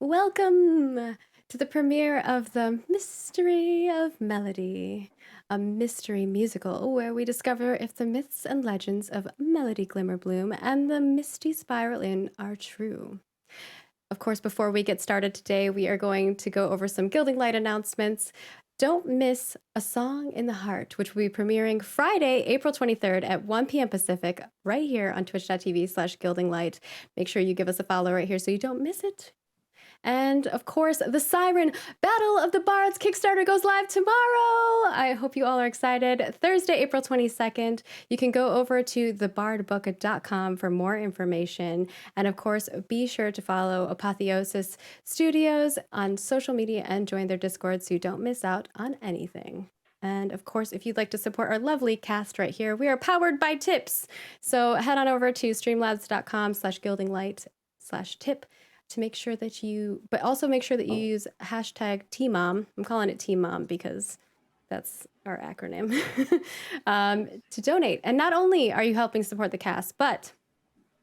Welcome to the premiere of The Mystery of Melody, a mystery musical where we discover if the myths and legends of Melody Glimmerbloom and the Misty Spiral Inn are true. Of course, before we get started today, we are going to go over some Gilding Light announcements. Don't miss A Song in the Heart, which will be premiering Friday, April 23rd at 1 p.m. Pacific, right here on twitch.tv/gildinglight. Make sure you give us a follow right here so you don't miss it. And of course, the Siren Battle of the Bards Kickstarter goes live tomorrow. I hope you all are excited. Thursday, April 22nd. You can go over to thebardbook.com for more information. And of course, be sure to follow Apotheosis Studios on social media and join their Discord so you don't miss out on anything. And of course, if you'd like to support our lovely cast right here, we are powered by tips. So head on over to streamlabs.com/gildinglight/tip to make sure that but also make sure that you use hashtag TMOM. I'm calling it TMOM because that's our acronym, to donate. And not only are you helping support the cast, but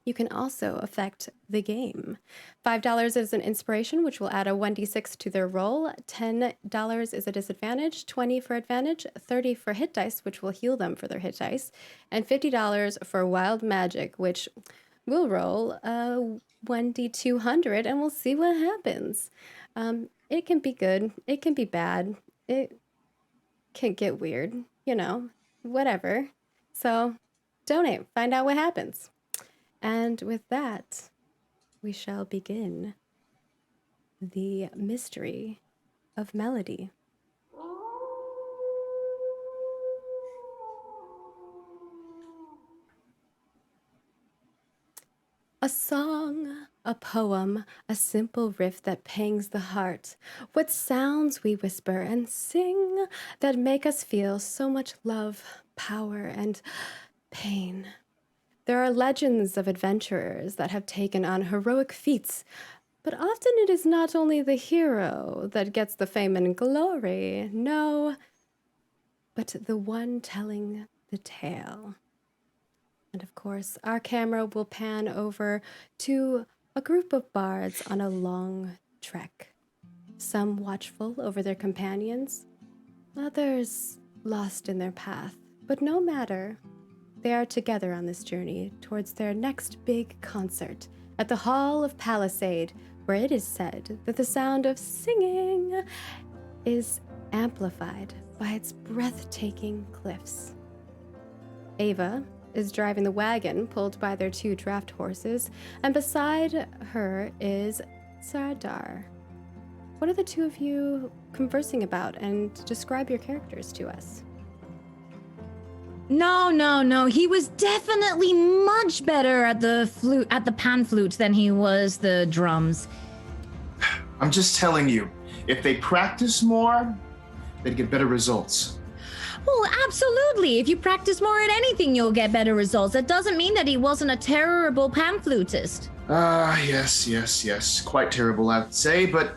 you can also affect the game. $5 is an inspiration, which will add a 1d6 to their roll. $10 is a disadvantage, 20 for advantage, 30 for hit dice, which will heal them for their hit dice, and $50 for wild magic, which we'll roll 1d200 and we'll see what happens. It can be good. It can be bad. It can get weird, whatever. So donate, find out what happens. And with that, we shall begin the mystery of Melody. A song, a poem, a simple riff that pangs the heart. What sounds we whisper and sing that make us feel so much love, power, and pain. There are legends of adventurers that have taken on heroic feats, but often it is not only the hero that gets the fame and glory, no, but the one telling the tale. And of course, our camera will pan over to a group of bards on a long trek. Some watchful over their companions, others lost in their path. But no matter, they are together on this journey towards their next big concert at the Hall of Palisade, where it is said that the sound of singing is amplified by its breathtaking cliffs. Ava is driving the wagon pulled by their two draft horses, and beside her is Sardar. What are the two of you conversing about, and describe your characters to us? No. He was definitely much better at the pan flute than he was the drums. I'm just telling you, if they practice more, they'd get better results. Well, absolutely. If you practice more at anything, you'll get better results. That doesn't mean that he wasn't a terrible pan flutist. Yes. Quite terrible, I would say, but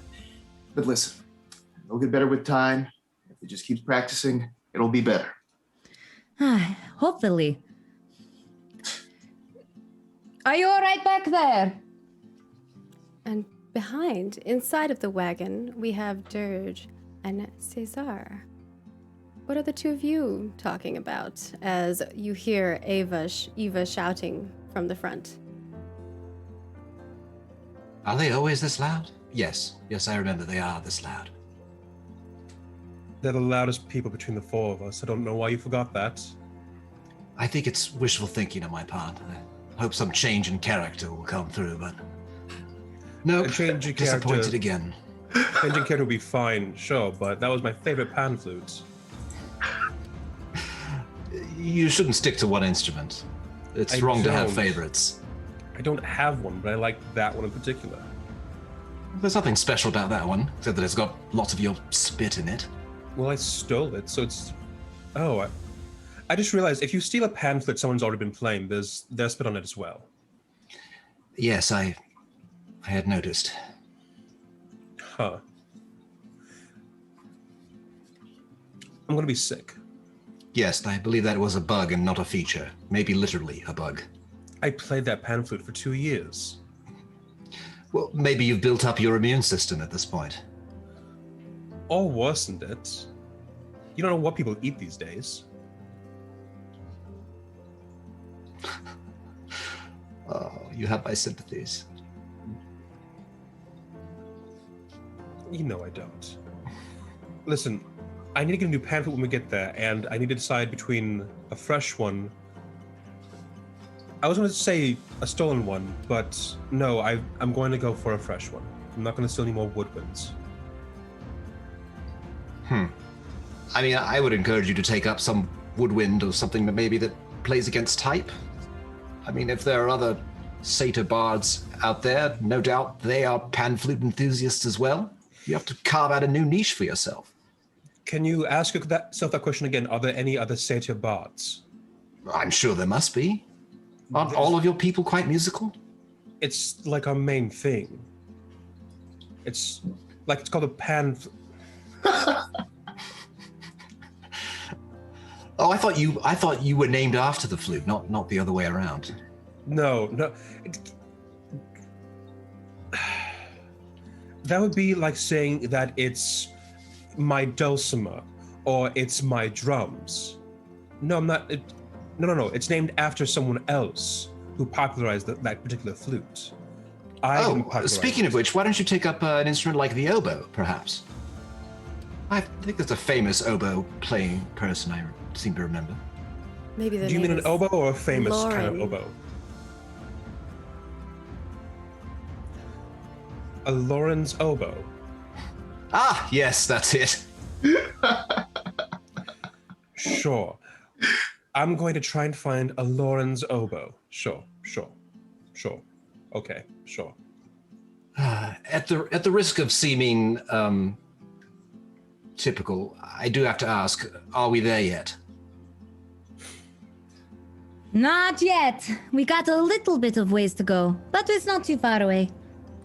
listen, they'll get better with time. If he just keeps practicing, it'll be better. Hopefully. Are you all right back there? And behind, inside of the wagon, we have Dirge and Cesar. What are the two of you talking about as you hear Eva shouting from the front? Are they always this loud? Yes, I remember they are this loud. They're the loudest people between the four of us. I don't know why you forgot that. I think it's wishful thinking on my part. I hope some change in character will come through, but no, disappointed again. Changing character would be fine, sure, but that was my favorite pan flute. You shouldn't stick to one instrument. It's wrong to have favorites. I don't have one, but I like that one in particular. There's nothing special about that one, except that it's got lots of your spit in it. Well, I stole it, so it's... Oh, I just realized if you steal a pan flute someone's already been playing, there's their spit on it as well. Yes, I had noticed. Huh. I'm gonna be sick. Yes, I believe that was a bug and not a feature. Maybe literally a bug. I played that pan flute for 2 years. Well, maybe you've built up your immune system at this point. Or worsened it. You don't know what people eat these days. Oh, you have my sympathies. You know I don't. Listen, I need to get a new pamphlet when we get there, and I need to decide between a fresh one. I was going to say a stolen one, but no, I'm going to go for a fresh one. I'm not going to steal any more woodwinds. I mean, I would encourage you to take up some woodwind or something that maybe that plays against type. I mean, if there are other satyr bards out there, no doubt they are pan-flute enthusiasts as well. You have to carve out a new niche for yourself. Can you ask yourself that question again? Are there any other satyr bards? I'm sure there must be. Aren't all of your people quite musical? It's like our main thing. It's called a pan... Oh, I thought you were named after the flute, not the other way around. No. That would be like saying that it's my dulcimer or it's my drums. No, I'm not. No. It's named after someone else who popularized that particular flute. Speaking of which, why don't you take up an instrument like the oboe, perhaps? I think there's a famous oboe playing person I seem to remember. Maybe the Do you mean an oboe or a famous kind of Lauren. oboe? A Lauren's oboe. Ah, yes, that's it. Sure. I'm going to try and find a Lauren's oboe. Sure. Okay, sure. At the risk of seeming typical, I do have to ask, are we there yet? Not yet. We got a little bit of ways to go, but it's not too far away.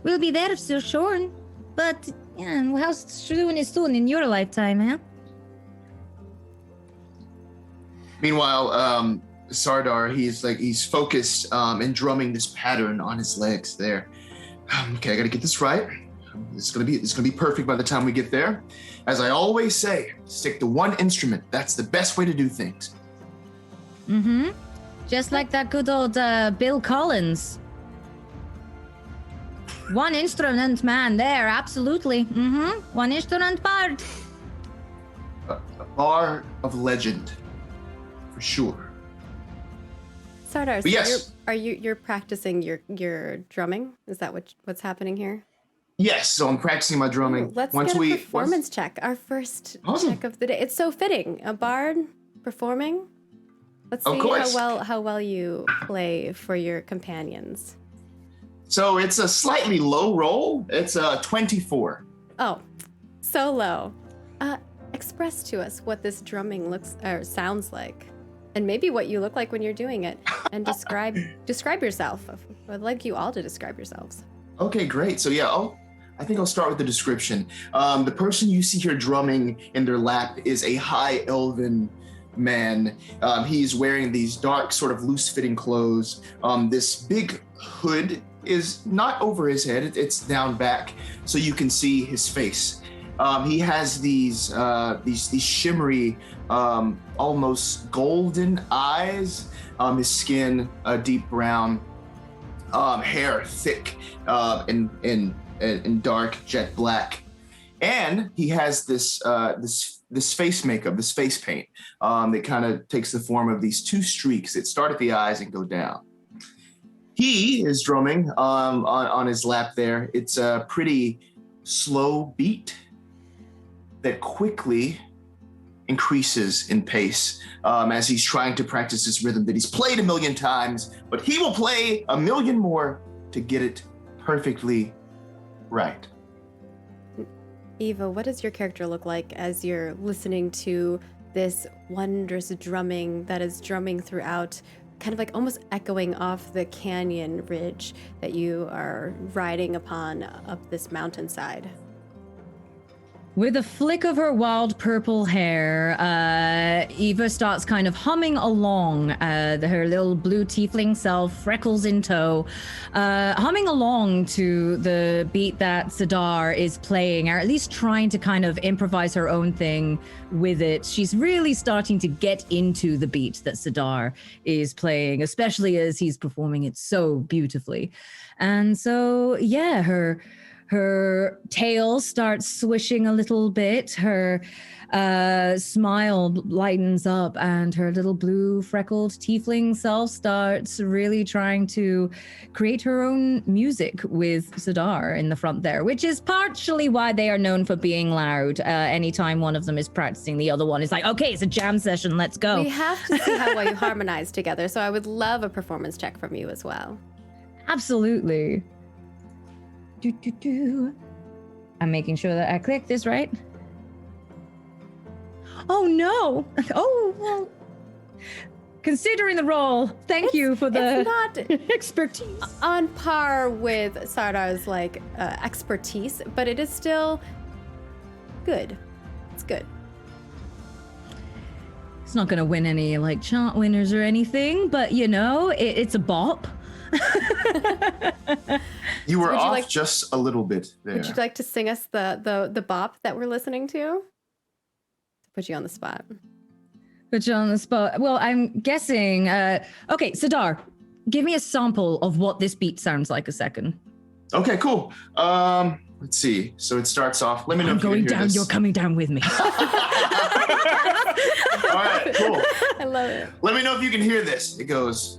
We'll be there for sure. But yeah, how's soon is soon in your lifetime, huh? Meanwhile, Sardar, he's focused and drumming this pattern on his legs there. Okay, I gotta get this right. It's gonna be perfect by the time we get there. As I always say, stick to one instrument. That's the best way to do things. Mm-hmm. Just like that good old Bill Collins. One instrument man there, absolutely. Mm-hmm. One instrument bard. A bard of legend, for sure. Sardar, so But yes. you're practicing your drumming? Is that what's happening here? Yes, so I'm practicing my drumming. Ooh, let's get a performance check. Our first check of the day. It's so fitting. A bard performing. Let's see how well you play for your companions. So it's a slightly low roll. It's a 24. Oh, so low. Express to us what this drumming looks or sounds like, and maybe what you look like when you're doing it, and describe yourself. I'd like you all to describe yourselves. Okay, great. So yeah, I think I'll start with the description. The person you see here drumming in their lap is a high elven man. He's wearing these dark, sort of loose-fitting clothes. This big hood is not over his head; it's down back, so you can see his face. He has these shimmery, almost golden eyes. His skin deep brown, hair thick and dark jet black, and he has this face makeup, this face paint that kind of takes the form of these two streaks that start at the eyes and go down. He is drumming on his lap there. It's a pretty slow beat that quickly increases in pace as he's trying to practice this rhythm that he's played 1,000,000 times, but he will play 1,000,000 more to get it perfectly right. Eva, what does your character look like as you're listening to this wondrous drumming that is drumming throughout, kind of like almost echoing off the canyon ridge that you are riding upon up this mountainside? With a flick of her wild purple hair, Eva starts kind of humming along, her little blue tiefling self, freckles in tow, humming along to the beat that Sidar is playing, or at least trying to kind of improvise her own thing with it. She's really starting to get into the beat that Sidar is playing, especially as he's performing it so beautifully. And so, yeah, her tail starts swishing a little bit. Her smile lightens up, and her little blue freckled tiefling self starts really trying to create her own music with Sidar in the front there, which is partially why they are known for being loud. Anytime one of them is practicing, the other one is like, okay, it's a jam session, let's go. We have to see how well you harmonize together, so I would love a performance check from you as well. Absolutely. I'm making sure that I click this right. Oh no! Oh, well. Considering the role, thank you for the It's not expertise. on par with Sardar's expertise, but it is still good. It's good. It's not going to win any chant winners or anything, but it's a bop. You were would you off just a little bit there. Would you like to sing us the bop that we're listening to? Put you on the spot. Put you on the spot. Well, I'm guessing. Okay, Sidar, give me a sample of what this beat sounds like a second. Okay, cool. Let's see. So it starts off. Let me know I'm if you going can hear down. this. You're coming down with me. All right, cool. I love it. Let me know if you can hear this. It goes.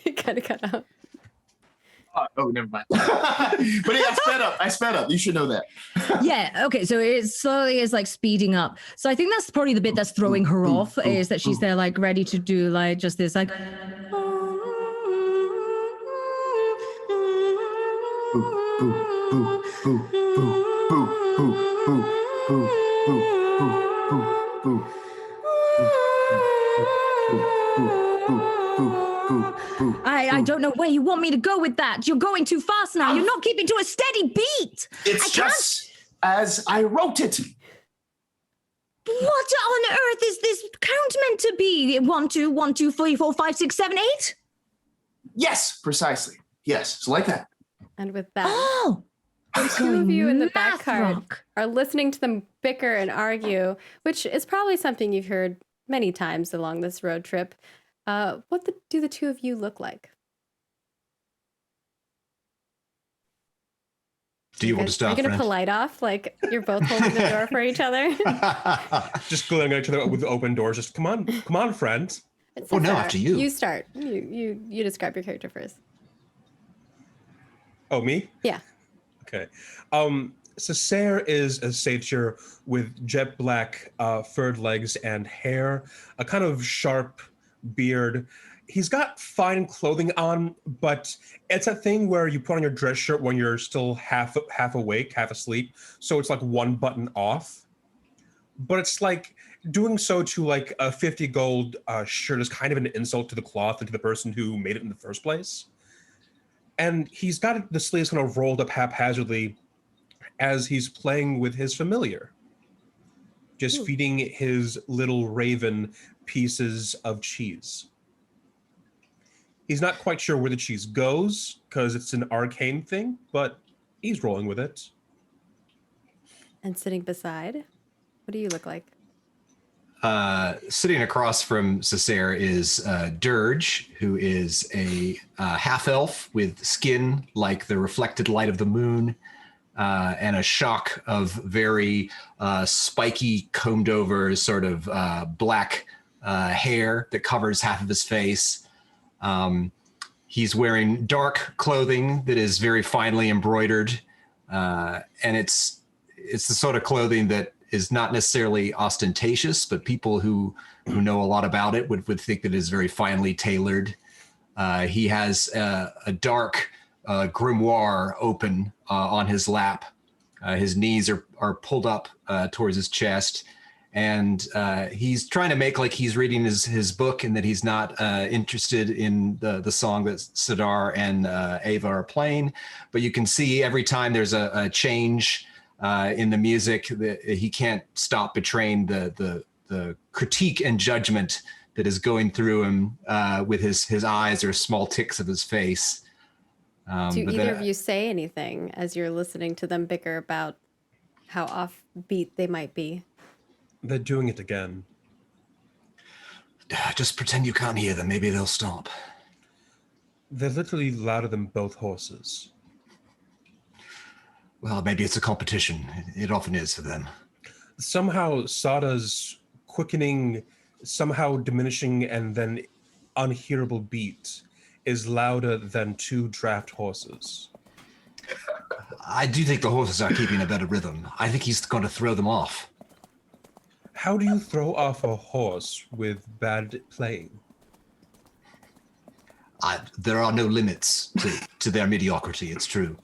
It kind of cut out. Oh, never mind. But yeah, I sped up. You should know that. Yeah, okay, so it slowly is speeding up. So I think that's probably the bit that's throwing her off, is that she's there ready to do just this Boo, boo, boo, boo, boo, boo, boo, boo, boo, boo, boo, boo. I don't know where you want me to go with that. You're going too fast now. You're not keeping to a steady beat. It's just as I wrote it. What on earth is this count meant to be? 1, 2, 1, 2, 3, 4, 5, 6, 7, 8? Yes, precisely. Yes, so like that. And with that, Oh, the two of you in the back math card rock. are listening to them bicker and argue, which is probably something you've heard many times along this road trip. What do the two of you look like? Do you want to Are start, you going to friend? polite off? You're both holding the door for each other? Just glaring at each other with open doors. Just come on, friend. Oh, no, after you. You start. You describe your character first. Oh, me? Yeah. Okay. Cessair is a satyr with jet black furred legs and hair, a kind of sharp beard. He's got fine clothing on, but it's a thing where you put on your dress shirt when you're still half awake, half asleep. So it's one button off. But it's doing so to a 50 gold shirt is kind of an insult to the cloth and to the person who made it in the first place. And he's got the sleeves kind of rolled up haphazardly as he's playing with his familiar, just feeding his little raven pieces of cheese. He's not quite sure where the cheese goes because it's an arcane thing, but he's rolling with it. And sitting beside, what do you look like? Sitting across from Cessair is Dirge, who is a half-elf with skin like the reflected light of the moon, and a shock of very spiky, combed-over sort of black hair that covers half of his face. He's wearing dark clothing that is very finely embroidered, and it's the sort of clothing that is not necessarily ostentatious, but people who know a lot about it would think that it is very finely tailored. He has a dark grimoire open on his lap. His knees are pulled up towards his chest, and he's trying to make like he's reading his book and that he's not interested in the song that Sidar and Ava are playing. But you can see every time there's a change in the music that he can't stop betraying the critique and judgment that is going through him with his eyes or small tics of his face. Do either of you say anything as you're listening to them bicker about how offbeat they might be? They're doing it again. Just pretend you can't hear them. Maybe they'll stop. They're literally louder than both horses. Well, maybe it's a competition. It often is for them. Somehow Sada's quickening, somehow diminishing, and then unhearable beat is louder than 2 draft horses. I do think the horses are keeping a better rhythm. I think he's going to throw them off. How do you throw off a horse with bad playing? There are no limits to their mediocrity, it's true.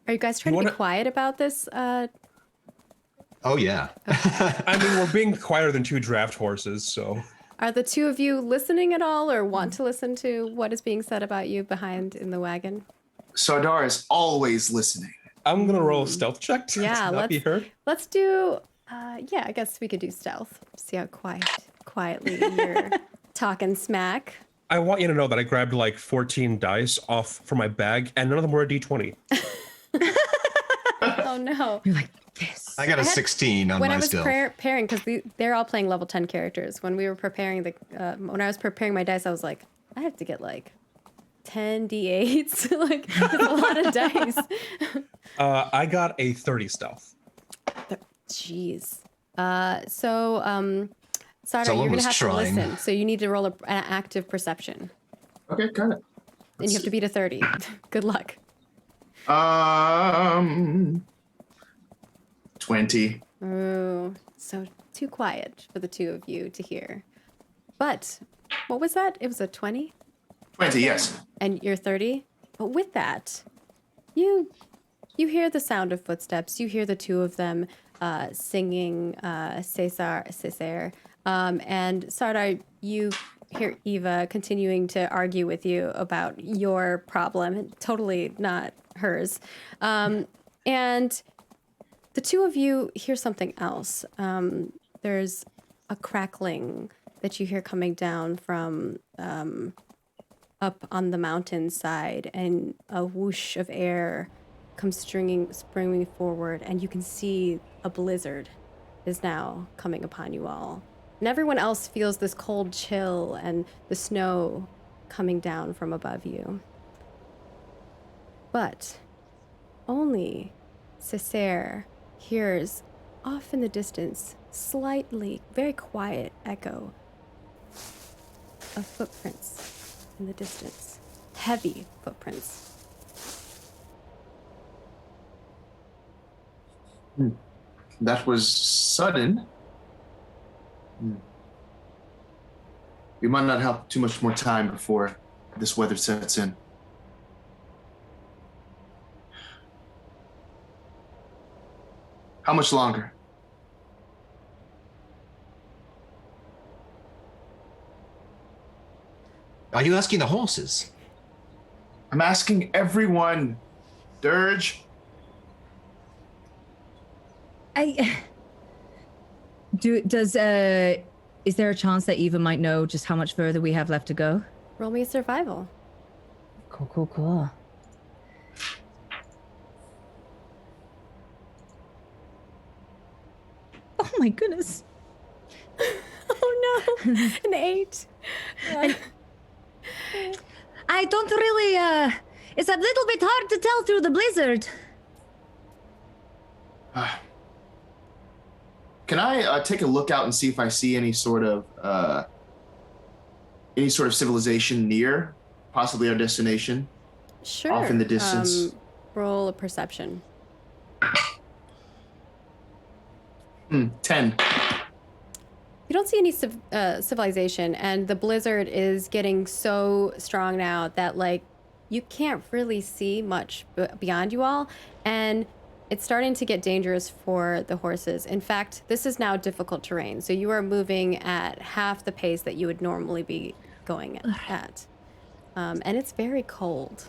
Are you guys trying to be quiet about this? Oh, yeah. I mean, we're being quieter than 2 draft horses, so... Are the two of you listening at all or want to listen to what is being said about you behind in the wagon? Sardar is always listening. I'm going to roll a stealth check to not be heard. Let's do... yeah, I guess we could do stealth. See how quietly you're talking smack. I want you to know that I grabbed like 14 dice off from my bag, and none of them were a d20. Oh, no. You're like, this. I got a 16 on my stealth. When I was preparing, because they're all playing level 10 characters, when we were preparing when I was preparing my dice, I was like, I have to get like 10 d8s. Like, it's a lot of dice. I got a 30 stealth. Jeez. So, Sardar, you're going to have trying. to listen. So you need to roll an active perception. Okay, got it. And you have to beat a 30. Good luck. 20. Oh, so too quiet for the two of you to hear. But what was that? It was a 20? 20, yes. And you're 30? But with that, you hear the sound of footsteps. You hear the two of them singing César. And Sardar, you hear Eva continuing to argue with you about your problem, totally not hers. And the two of you hear something else. There's a crackling that you hear coming down from up on the mountainside, and a whoosh of air comes springing forward, and you can see a blizzard is now coming upon you all. And everyone else feels this cold chill and the snow coming down from above you. But only César hears off in the distance, slightly, very quiet echo of footprints in the distance. Heavy footprints. That was sudden. We might not have too much more time before this weather sets in. How much longer? Are you asking the horses? I'm asking everyone. Dirge. Is there a chance that Eva might know just how much further we have left to go? Roll me a survival. Cool. Oh my goodness. Oh no, an 8. I don't really, it's a little bit hard to tell through the blizzard. Can I take a look out and see if I see any sort of civilization near, possibly our destination? Sure. Off in the distance. Roll a perception. 10. You don't see any civilization, and the blizzard is getting so strong now that, like, you can't really see much beyond you all. And It's starting to get dangerous for the horses. In fact, this is now difficult terrain. So you are moving at half the pace that you would normally be going at. And it's very cold.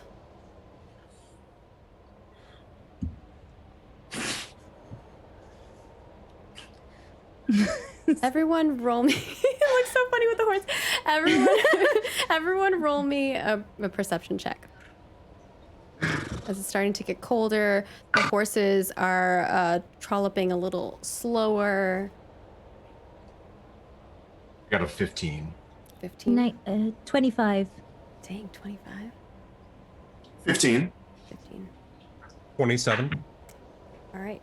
Everyone roll me. It looks so funny with the horse. Everyone roll me a perception check. As it's starting to get colder, the horses are trolloping a little slower. I got a 15. 15. 25. Dang, 25. 15. 15. 27. All right.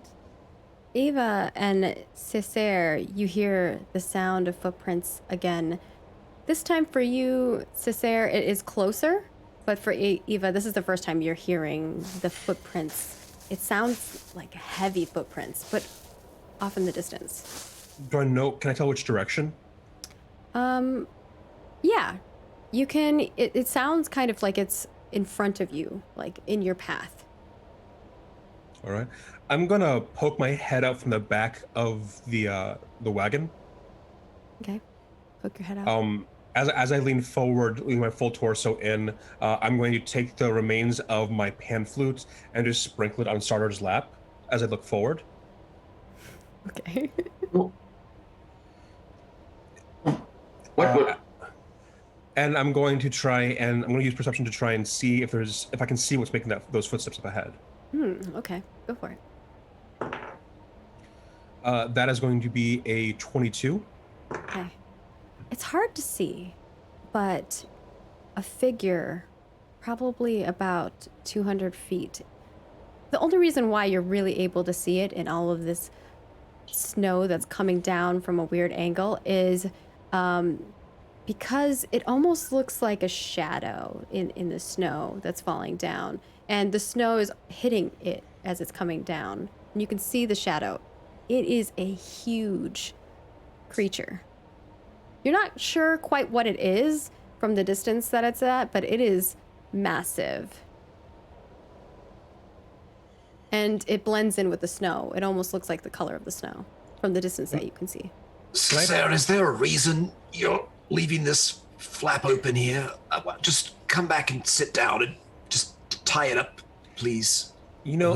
Eva and Cesare, you hear the sound of footprints again. This time for you, Cesare, it is closer. But for Eva, this is the first time you're hearing the footprints. It sounds like heavy footprints, but off in the distance. Do I know? Can I tell which direction? Yeah. You can, it sounds kind of like it's in front of you, like in your path. All right. I'm gonna poke my head out from the back of the wagon. Okay. Poke your head out. As I lean forward, lean my full torso in, I'm going to take the remains of my pan flute and just sprinkle it on Starter's lap as I look forward. Okay. What? And I'm going to use perception to try and see if I can see what's making those footsteps up ahead. Okay. Go for it. That is going to be a 22. Okay. It's hard to see, but a figure probably about 200 feet. The only reason why you're really able to see it in all of this snow that's coming down from a weird angle is because it almost looks like a shadow in the snow that's falling down. And the snow is hitting it as it's coming down. And you can see the shadow. It is a huge creature. You're not sure quite what it is from the distance that it's at, but it is massive. And it blends in with the snow. It almost looks like the color of the snow from the distance that you can see. Sarah, is there a reason you're leaving this flap open here? Just come back and sit down and just tie it up, please. You know,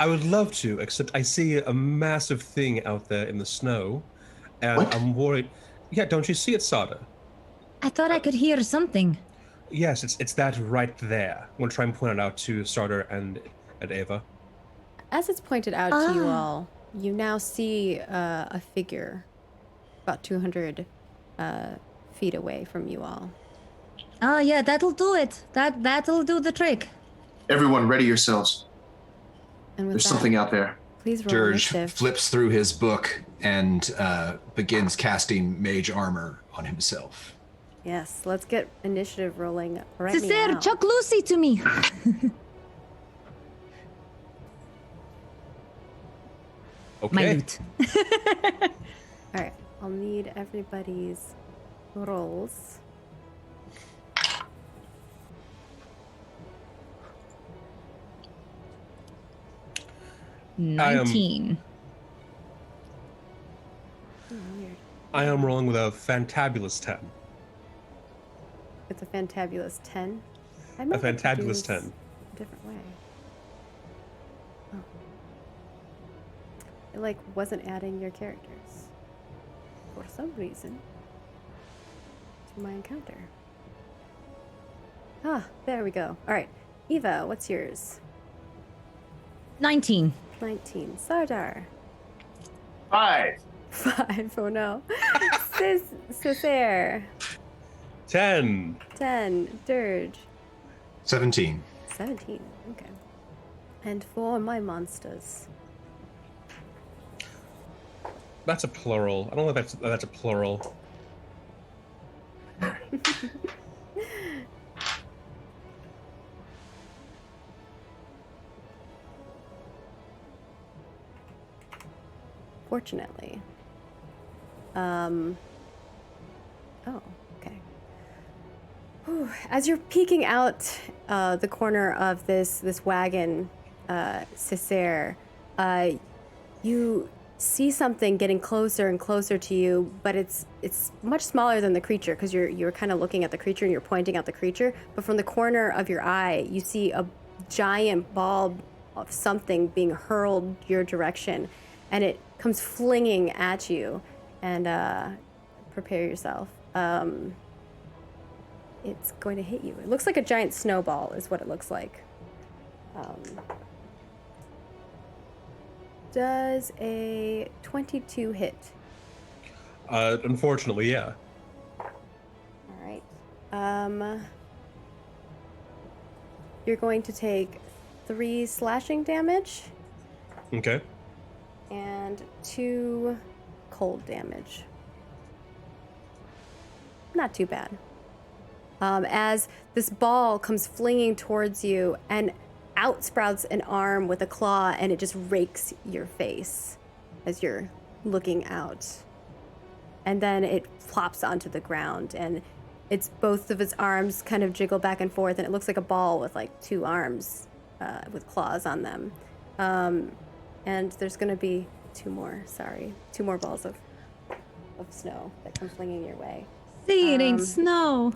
I would love to, except I see a massive thing out there in the snow, and What? I'm worried. Yeah, don't you see it, Sada? I thought I could hear something. Yes, it's that right there. I'm gonna try and point it out to Starter and Ava. As it's pointed out to you all, you now see a figure about 200 feet away from you all. Oh yeah, that'll do it. That'll do the trick. Everyone, ready yourselves. And with There's that, something out there. please roll Gersh initiative. flips through his book and begins casting mage armor on himself. Yes, let's get initiative rolling right Cesare, now. chuck Lucy to me. Okay. My loot. All right, I'll need everybody's rolls. am- 19. Oh, weird. I am rolling with a fantabulous 10. It's a fantabulous 10. I A might have to do fantabulous this 10. a different way. Oh. It like wasn't adding your characters for some reason to my encounter. Ah, there we go. All right, Eva, what's yours? 19. 19. Sardar. 5. 5. Oh no. Cesare. 10. 10. Dirge. 17. 17. Okay. And for my monsters. That's a plural. I don't know if that's a plural. Fortunately. Oh, okay. Whew. As you're peeking out the corner of this wagon, Cesare, you see something getting closer and closer to you, but it's much smaller than the creature because you're kind of looking at the creature and you're pointing at the creature. But from the corner of your eye, you see a giant ball of something being hurled your direction, and it comes flinging at you. And prepare yourself. It's going to hit you. It looks like a giant snowball is what it looks like. Does a 22 hit? Unfortunately, yeah. All right. You're going to take 3 slashing damage Okay. and 2 cold damage. Not too bad. As this ball comes flinging towards you, and out sprouts an arm with a claw, and it just rakes your face as you're looking out. And then it flops onto the ground, and it's both of its arms kind of jiggle back and forth, and it looks like a ball with like 2 arms with claws on them. And there's going to be 2 more balls of snow that come flinging your way. See, it ain't snow.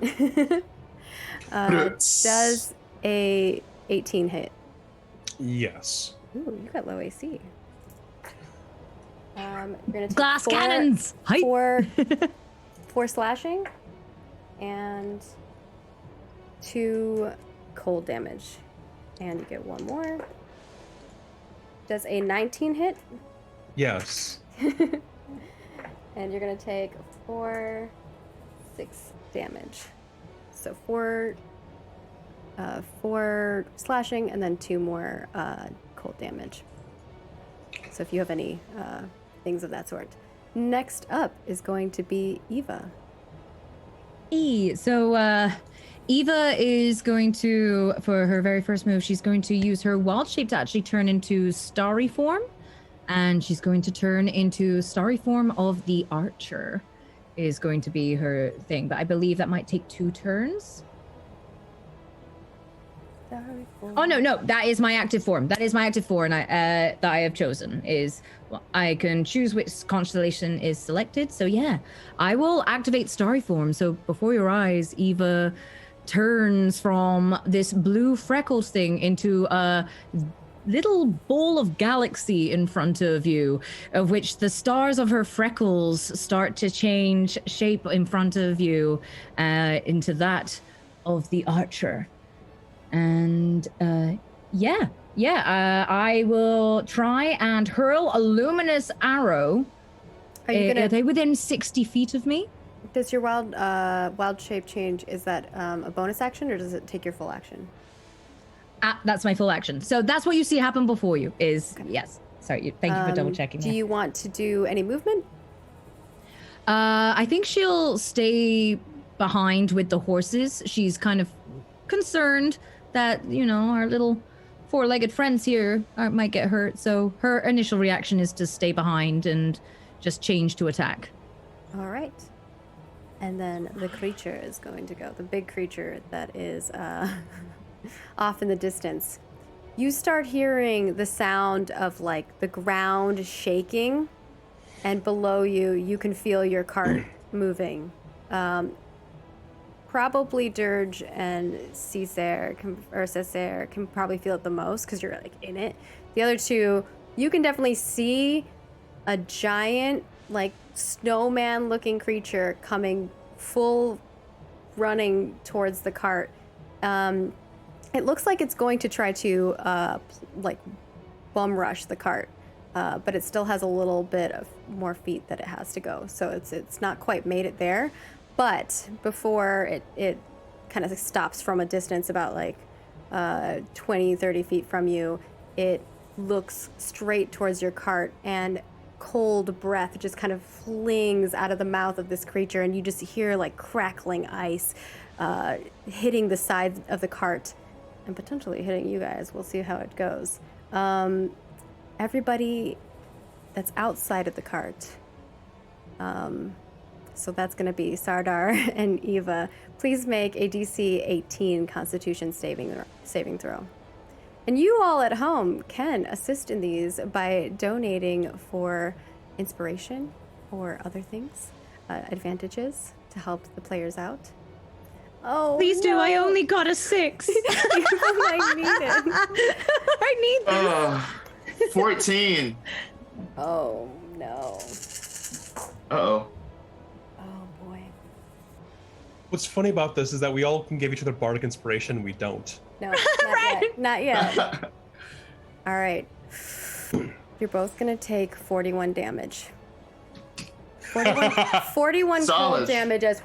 Does a 18 hit? Yes. Ooh, you got low AC. You're gonna take Glass 4 cannons. Hype. 4 slashing and 2 cold damage, and you get 1 more. Does a 19 hit? Yes. And you're gonna take 6 damage. So 4 slashing and then 2 more cold damage. So if you have any things of that sort. Next up is going to be Eva. So Eva is going to, for her very first move, she's going to use her wild shape to actually turn into starry form. And she's going to turn into starry form of the archer is going to be her thing. But I believe that might take 2 turns. Oh, no, that is my active form. That is my active form, and that I have chosen is, well, I can choose which constellation is selected. So yeah, I will activate starry form. So before your eyes, Eva turns from this blue freckles thing into a little ball of galaxy in front of you, of which the stars of her freckles start to change shape in front of you into that of the archer. And I will try and hurl a luminous arrow. Are they within 60 feet of me? Does your wild shape change? Is that a bonus action, or does it take your full action? That's my full action. So that's what you see happen before you. Yes. Sorry. Thank you for double checking. Do you want to do any movement? I think she'll stay behind with the horses. She's kind of concerned that, our little 4-legged friends here might get hurt. So her initial reaction is to stay behind and just change to attack. All right. And then the creature is going to go. The big creature that is off in the distance. You start hearing the sound of like the ground shaking, and below you can feel your cart moving. Probably Dirge and Cesar can probably feel it the most because you're like in it. The other 2, you can definitely see a giant like snowman looking creature coming full running towards the cart. It looks like it's going to try to like bum rush the cart, but it still has a little bit of more feet that it has to go. So it's not quite made it there. But before it kind of stops from a distance about like 20, 30 feet from you, it looks straight towards your cart, and cold breath just kind of flings out of the mouth of this creature, and you just hear like crackling ice hitting the side of the cart and potentially hitting you guys. We'll see how it goes. Everybody that's outside of the cart. So that's going to be Sardar and Eva. Please make a DC 18 Constitution saving throw. And you all at home can assist in these by donating for inspiration or other things, advantages to help the players out. Oh, Please do. I no. only got a 6. I need it. I need this. 14. Oh, no. Uh-oh. Oh, boy. What's funny about this is that we all can give each other bardic inspiration, and we don't. No, not yet. Not yet. All right. You're both going to take 41 damage. 41 Solid. cold damage as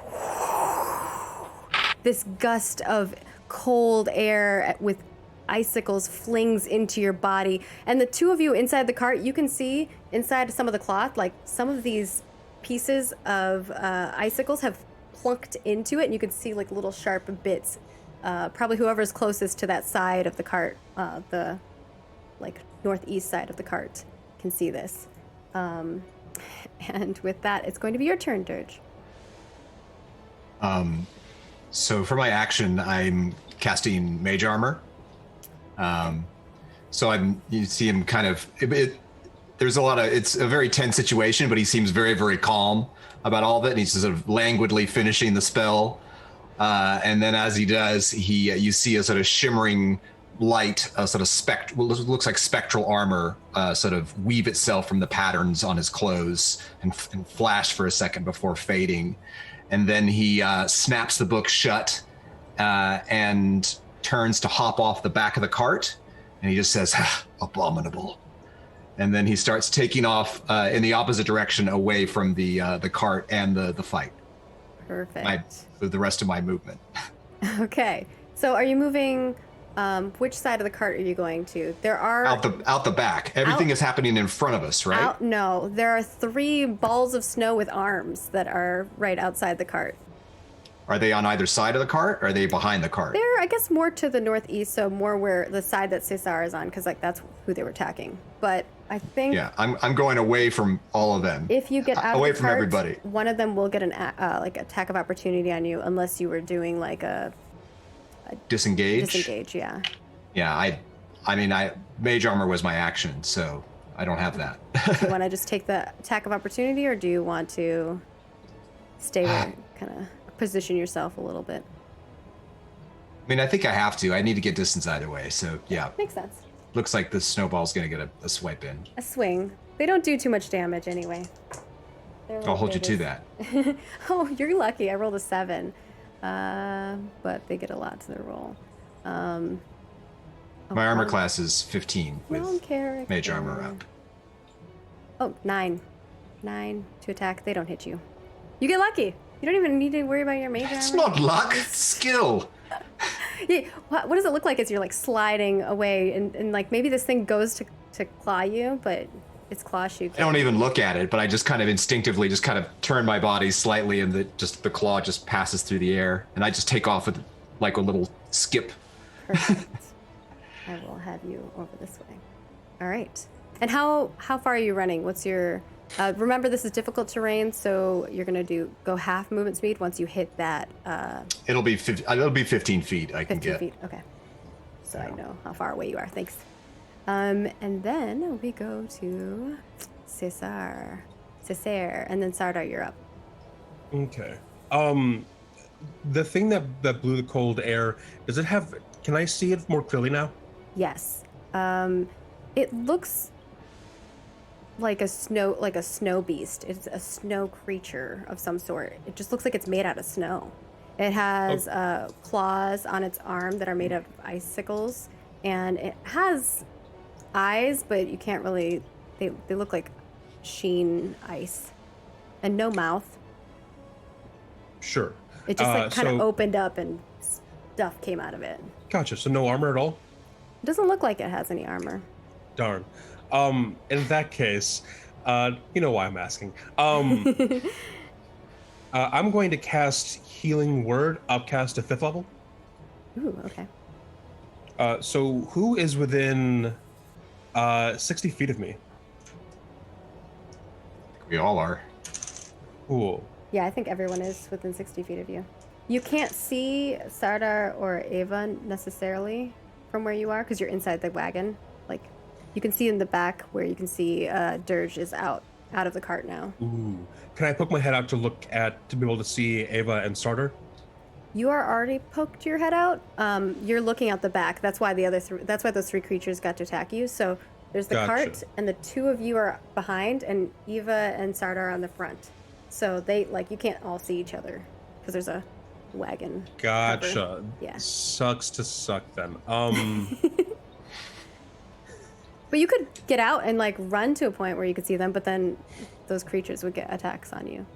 this gust of cold air with icicles flings into your body. And the two of you inside the cart, you can see inside some of the cloth, like some of these pieces of icicles have plunked into it, and you can see like little sharp bits. Probably whoever's closest to that side of the cart, the like northeast side of the cart, can see this. And with that, it's going to be your turn, Dirge. So for my action, I'm casting Mage Armor. So you see him kind of, there's a lot of, it's a very tense situation, but he seems very, very calm about all of it. And he's sort of languidly finishing the spell. And then as he does, you see a sort of shimmering light, a sort of looks like spectral armor, sort of weave itself from the patterns on his clothes and flash for a second before fading. And then he snaps the book shut and turns to hop off the back of the cart. And he just says, abominable. And then he starts taking off in the opposite direction away from the cart and the fight. Perfect. The rest of my movement. Okay. So are you moving, which side of the cart are you going to? There are... Out the back. Everything is happening in front of us, right? No, there are 3 balls of snow with arms that are right outside the cart. Are they on either side of the cart, or are they behind the cart? They're, I guess, more to the northeast, so more where the side that Cesar is on, because like that's who they were attacking. But I think I'm going away from all of them. if you get out away of the from cart, everybody, one of them will get an like attack of opportunity on you, unless you were doing like a disengage. disengage. Yeah. Yeah, I mean, Mage Armor was my action, so I don't have that. Do you want to just take the attack of opportunity, or do you want to stay there, kind of position yourself a little bit? I mean, I think I have to. I need to get distance either way, so yeah. Makes sense. Looks like the snowball's gonna get a swipe in. A swing. They don't do too much damage anyway. I'll hold you to that. Oh, you're lucky. I rolled a 7. But they get a lot to their roll. My armor class is 15 with character. Mage Armor up. Oh, 9. 9 to attack. They don't hit you. You get lucky. You don't even need to worry about your mage armor. It's not luck, it's skill. Yeah, what does it look like as you're like sliding away and like maybe this thing goes to claw you, but its claws you. I don't even look at it, but I just kind of instinctively just kind of turn my body slightly, and the claw just passes through the air, and I just take off with like a little skip. Perfect. I will have you over this way. All right. And how far are you running? What's your? Remember, this is difficult terrain, so you're gonna go half movement speed once you hit that. It'll be 15 feet. I can 15 get. feet. Okay. So I know how far away you are. Thanks. And then we go to Cesar, and then Sardar, you're up. Okay. The thing that blew the cold air, does it have? Can I see it more clearly now? Yes. It looks like a snow beast. It's a snow creature of some sort. It just looks like it's made out of snow. It has claws on its arm that are made of icicles, and it has eyes, but you can't really. They look like sheen ice, and no mouth. Sure. It just like kind of opened up and stuff came out of it. Gotcha. So no armor at all? It doesn't look like it has any armor. Darn. In that case, you know why I'm asking. I'm going to cast Healing Word, upcast to 5th level. Ooh, okay. So who is within 60 feet of me? We all are. Cool. Yeah, I think everyone is within 60 feet of you. You can't see Sardar or Ava necessarily, from where you are because you're inside the wagon. Like, you can see in the back where you can see Dirge is out of the cart now. Ooh. Can I poke my head out to be able to see Ava and Starter? You are already poked your head out. You're looking out the back. That's why that's why those 3 creatures got to attack you. So there's the cart, and the 2 of you are behind, and Eva and Sardar are on the front. So they you can't all see each other because there's a wagon. Gotcha. Cover. Yeah. Sucks to suck then. But you could get out and run to a point where you could see them, but then those creatures would get attacks on you,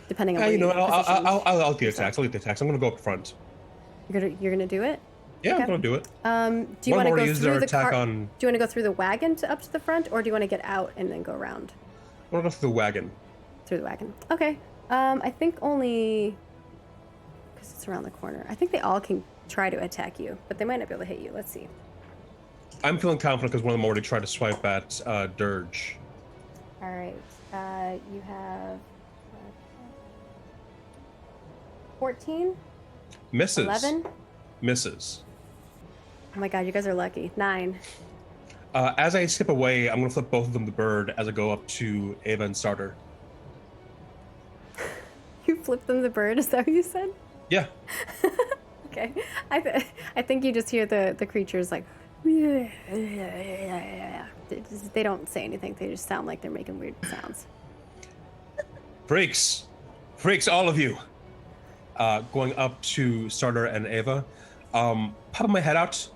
depending on. I'll get attacks. I'll get the attacks. I'm gonna go up front. You're gonna do it. Yeah, okay. I'm gonna do it. Do you want to go through the cart? Do you want to go through the wagon up to the front, or do you want to get out and then go around? I want to go through the wagon. Through the wagon. Okay. I think only because it's around the corner. I think they all can try to attack you, but they might not be able to hit you. Let's see. I'm feeling confident because one of them already tried to swipe at Dirge. All right. You have 14. Misses. 11. Misses. Oh my god, you guys are lucky. 9. As I skip away, I'm going to flip both of them the bird as I go up to Ava and Starter. You flipped them the bird? Is that what you said? Yeah. Okay. I think you just hear the creatures they don't say anything. They just sound like they're making weird sounds. Freaks, all of you. Going up to Starter and Ava, popping my head out.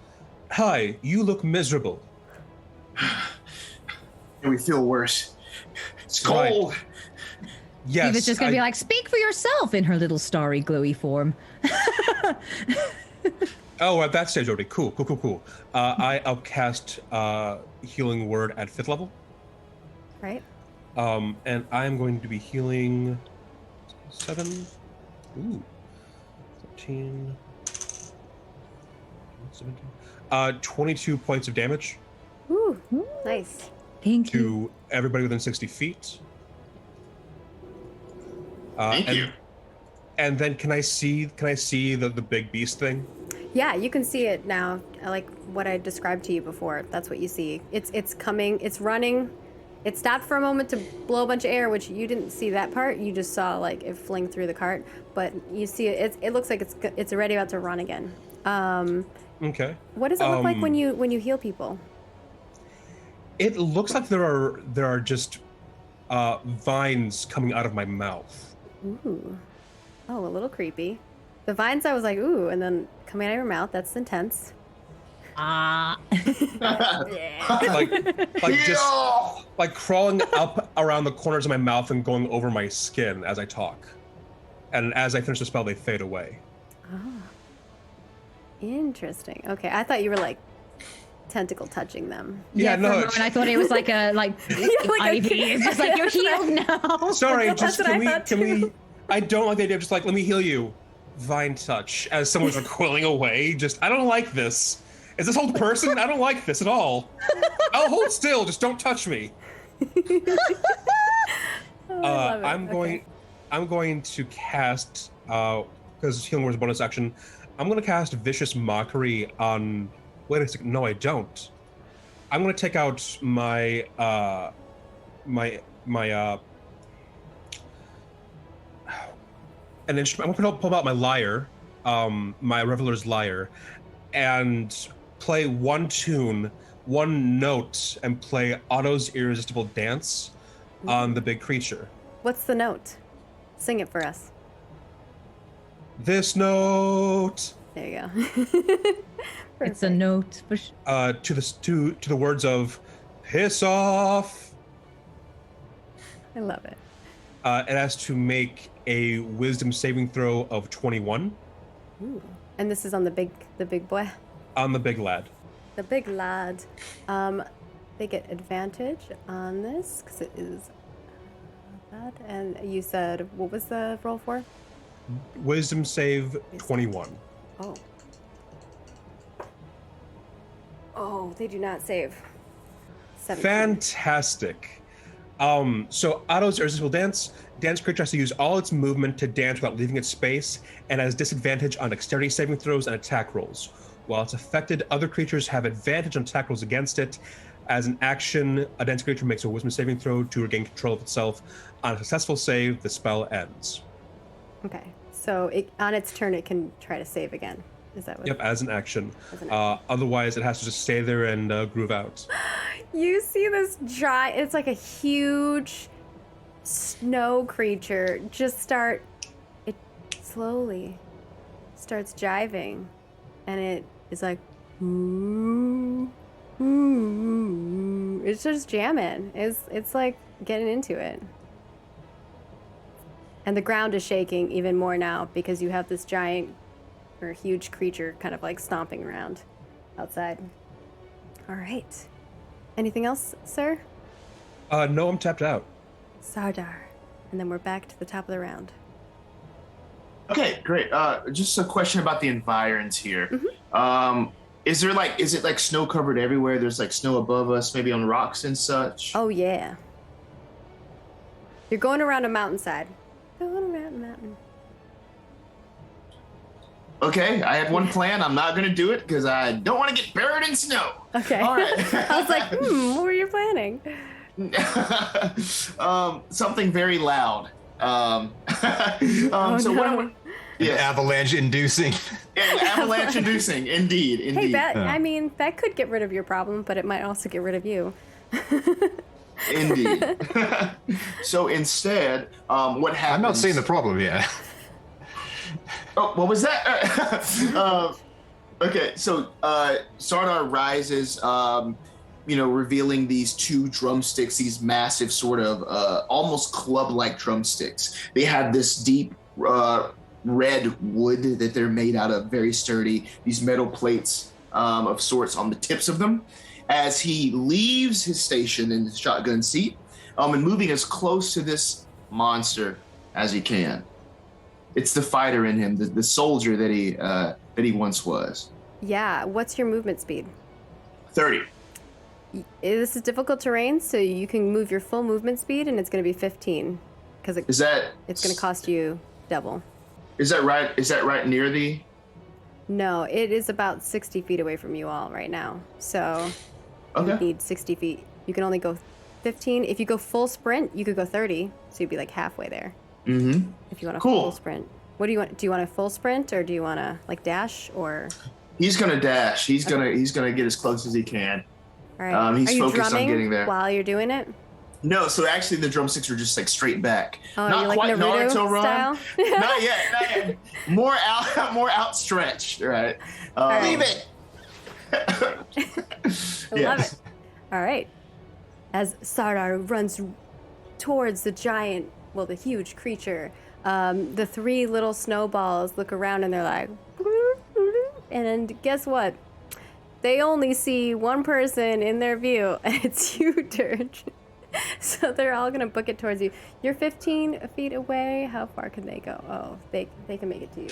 Hi, you look miserable. And we feel worse. It's cold. Right. Yes. Eva's just gonna be like, speak for yourself in her little starry glowy form. Oh, at that stage already. Cool. I upcast Healing Word at 5th level. Right. And I am going to be healing 7. Ooh. 13. 17. 22 points of damage. Ooh, nice. Thank you. To everybody within 60 feet. Thank you. And then can I see the big beast thing? Yeah, you can see it now, like what I described to you before. That's what you see. It's coming. It's running. It stopped for a moment to blow a bunch of air, which you didn't see that part. You just saw it fling through the cart. But you see it looks like it's already about to run again. Okay. What does it look like when you heal people? It looks like there are just vines coming out of my mouth. Ooh. Oh, a little creepy. The vines, I was like, ooh, and then coming out of your mouth, that's intense. Like crawling up around the corners of my mouth and going over my skin as I talk. And as I finish the spell, they fade away. Oh. Interesting. Okay, I thought you were tentacle touching them. Yeah, no. For a moment, I thought it was like Ivy. It's just like, you're healed now. Sorry, That's what I thought can too. we? I don't like the idea of just let me heal you. Vine touch as someone's quilling away. I don't like this. Is this old person? I don't like this at all. I'll hold still. Just don't touch me. I'm going to cast because healing word is a bonus action. I'm going to cast Vicious Mockery on. Wait a second. No, I don't. I'm going to take out my an instrument. I'm going to pull out my lyre, my Reveler's Lyre, and play one tune, one note, and play Otto's Irresistible Dance on the big creature. What's the note? Sing it for us. This note. There you go. It's a note for to the words of "Piss off." I love it. It has to make a Wisdom saving throw of 21. Ooh. And this is on the big boy. On the big lad. The big lad. They get advantage on this because it is bad. And you said, what was the roll for? Wisdom save 21. Oh. Oh, they do not save. 17. Fantastic. So Otto's Irresistible Dance creature has to use all its movement to dance without leaving its space, and has disadvantage on dexterity saving throws and attack rolls. While it's affected, other creatures have advantage on attack rolls against it. As an action, a dense creature makes a wisdom saving throw to regain control of itself. On a successful save, the spell ends. Okay. So on its turn, it can try to save again. Is that what? Yep, as an action. As an action. Otherwise, it has to just stay there and groove out. You see this it's like a huge snow creature it slowly starts jiving, and it is like, it's just jamming. It's like getting into it. And the ground is shaking even more now because you have this giant or huge creature kind of like stomping around outside. All right. Anything else, sir? No, I'm tapped out. Sardar. And then we're back to the top of the round. Okay, great. Just a question about the environs here. Mm-hmm. Is it like snow covered everywhere? There's like snow above us, maybe on rocks and such? Oh, yeah. You're going around a mountainside. Going around a mountain. Okay, I had one plan. I'm not going to do it because I don't want to get buried in snow. Okay. All right. I was like, what were you planning? Something very loud. Oh, So no. what am I? Yeah, Avalanche inducing. avalanche inducing. Indeed. Hey, that could get rid of your problem, but it might also get rid of you. Indeed. So instead, what happens? I'm not seeing the problem yet. Oh, what was that? Okay, so Sardar rises, revealing these two drumsticks, these massive sort of almost club-like drumsticks. They have this deep red wood that they're made out of, very sturdy, these metal plates of sorts on the tips of them. As he leaves his station in the shotgun seat and moving as close to this monster as he can. It's the fighter in him, the soldier that he once was. Yeah. What's your movement speed? 30. This is difficult terrain, so you can move your full movement speed, and it's going to be 15 because it's going to cost you double. Is that right? Is that right near the? No, it is about 60 feet away from you all right now. So you need 60 feet. You can only go 15. If you go full sprint, you could go 30, so you'd be like halfway there. Mm-hmm. If you want a full sprint. What do you want? Do you want a full sprint, or do you want to like dash, or? He's gonna dash. He's gonna get as close as he can. All right. He's Are you focused on drumming getting there. while you're doing it? No, so actually the drumsticks are just like straight back. Oh, not you're like quite Naruto Naruto run. style? Not yet. More outstretched, right? right. Leave it. I love it. All right. As Sardar runs towards the huge creature, the three little snowballs look around and they're like, and guess what? They only see one person in their view, and it's you, Dirge. So they're all gonna book it towards you. You're 15 feet away. How far can they go? Oh, they can make it to you.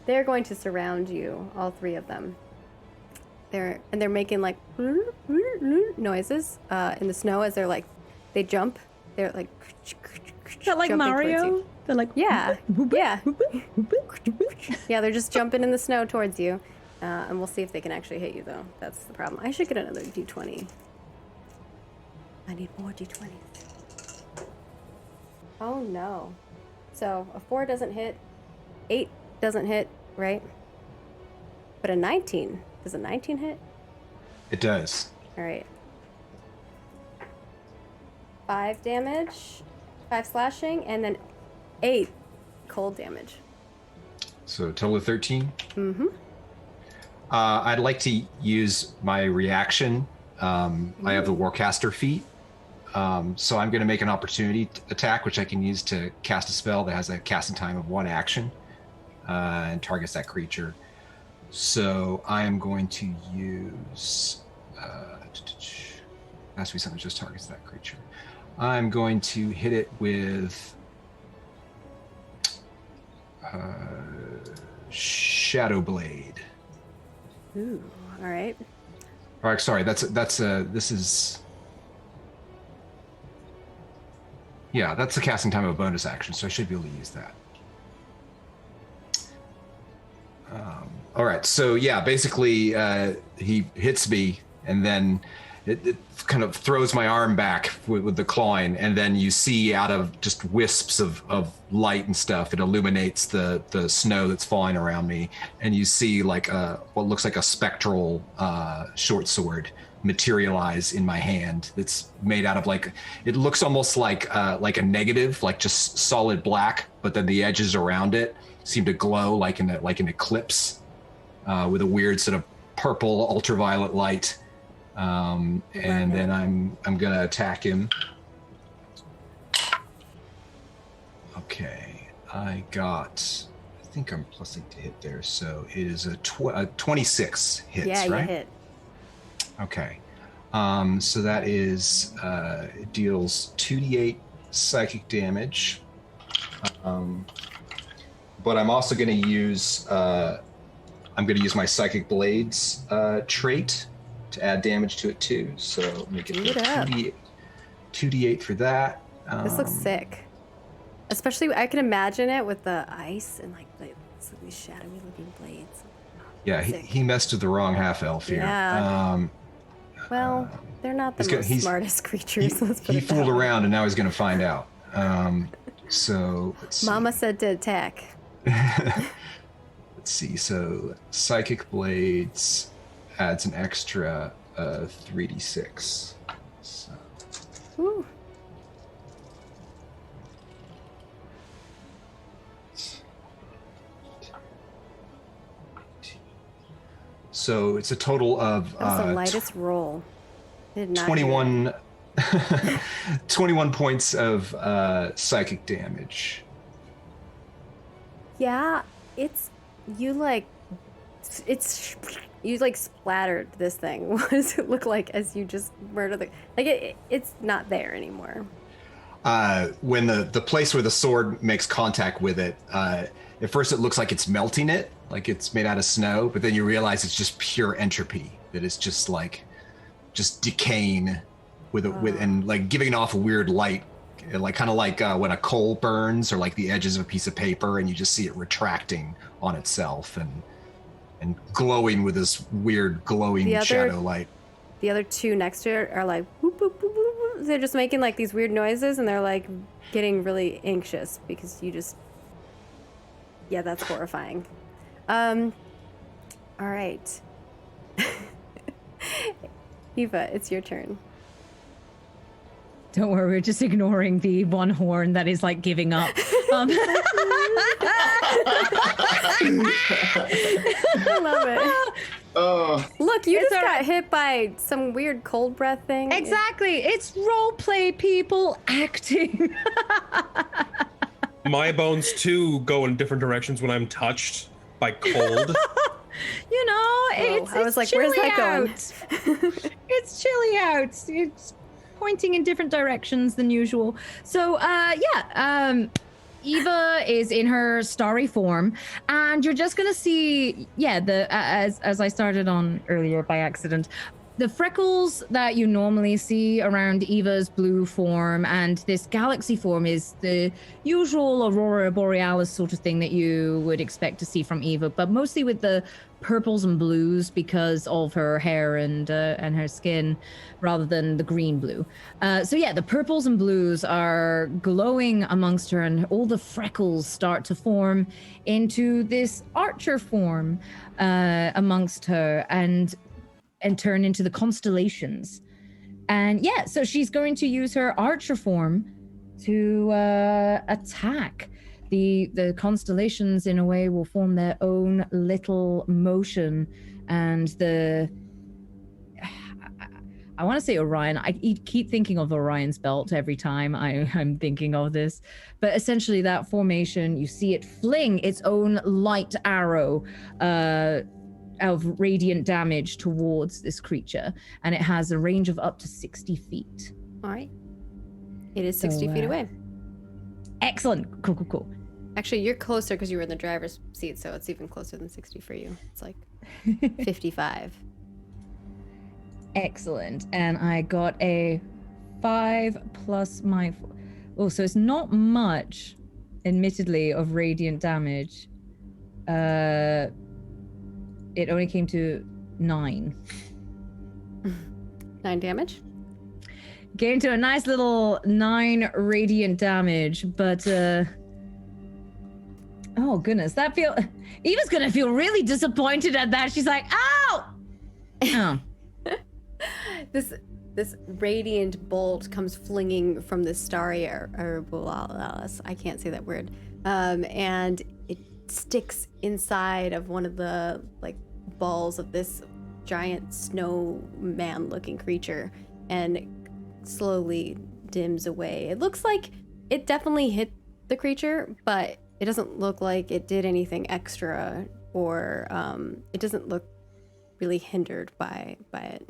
They're going to surround you, all three of them. They're making like noises in the snow as they jump. They're like. Is that like Mario? They're like yeah. Yeah, they're just jumping in the snow towards you. And we'll see if they can actually hit you, though. That's the problem. I should get another D20. I need more D20s. Oh, no. So, a 4 doesn't hit. 8 doesn't hit, right? But a 19. Does a 19 hit? It does. All right. 5 damage, 5 slashing, and then 8 cold damage. So, total of 13? Mm-hmm. I'd like to use my reaction. I have the Warcaster feat. So I'm going to make an opportunity attack, which I can use to cast a spell that has a casting time of 1 action and targets that creature. So I am going to use... has to be something that just targets that creature. I'm going to hit it with... Shadow Blade. Ooh, all right. All right, sorry, that's a casting time of a bonus action, so I should be able to use that. All right, so yeah, basically he hits me, and then it kind of throws my arm back with the clawing, and then you see out of just wisps of light and stuff, it illuminates the snow that's falling around me, and you see like what looks like a spectral short sword materialize in my hand. That's made out of like, it looks almost like a negative, like just solid black, but then the edges around it seem to glow like an eclipse with a weird sort of purple ultraviolet light. And then I'm gonna attack him. Okay, I think I'm +8 to hit there, so it is a 26 hits, yeah, right? you hit. Okay, so that is it deals 2d8 psychic damage, but I'm also going to use my Psychic Blades trait to add damage to it too. So let me get the 2d8 for that. This looks sick. Especially, I can imagine it with the ice and like these shadowy looking blades. Yeah, he messed with the wrong half elf here. Yeah. Well, they're not the most smartest creatures. He fooled around, and now he's going to find out. So let's see. Mama said to attack. Let's see. So Psychic Blades adds an extra 3d6. So. Ooh. So it's a total of That's the lightest roll. Did not 21 points of psychic damage. Yeah, you splattered this thing. What does it look like as you just murder it's not there anymore. When the place where the sword makes contact with it, at first it looks like it's melting it, like it's made out of snow, but then you realize it's just pure entropy, that it's just decaying and like giving off a weird light, like kind of like when a coal burns or like the edges of a piece of paper, and you just see it retracting on itself and glowing with this weird glowing shadow light. The other two next to it are like whoop, whoop, whoop, whoop, whoop. They're just making like these weird noises, and they're like getting really anxious because that's horrifying. All right. Eva, it's your turn. Don't worry, we're just ignoring the one horn that is like giving up. I love it. Oh. Look, you just got hit by some weird cold breath thing. Exactly. It's roleplay, people acting. My bones too go in different directions when I'm touched by cold. You know, it's I was like, where's that going? It's chilly out. It's pointing in different directions than usual. So, Eva is in her starry form, and you're just gonna see, as I started on earlier by accident, the freckles that you normally see around Eva's blue form and this galaxy form is the usual Aurora Borealis sort of thing that you would expect to see from Eva, but mostly with the purples and blues because of her hair and her skin rather than the green blue. The purples and blues are glowing amongst her, and all the freckles start to form into this archer form amongst her and turn into the constellations. And so she's going to use her archer form to attack. The constellations in a way will form their own little motion, and I want to say Orion. I keep thinking of Orion's belt every time I'm thinking of this, but essentially that formation, you see it fling its own light arrow of radiant damage towards this creature, and it has a range of up to 60 feet. All right. It is 60 feet away. Excellent. Cool. Actually, you're closer because you were in the driver's seat, so it's even closer than 60 for you. It's like 55. Excellent. And I got a 5 plus my... Oh, so it's not much, admittedly, of radiant damage. it only came to 9. 9 damage. Came to a nice little 9 radiant damage, but oh goodness, Eva's gonna feel really disappointed at that. She's like, ow! Oh. This radiant bolt comes flinging from the starry Arborealis. I can't say that word. And it sticks inside of one of the like balls of this giant snowman-looking creature and slowly dims away. It looks like it definitely hit the creature, but it doesn't look like it did anything extra, or it doesn't look really hindered by it.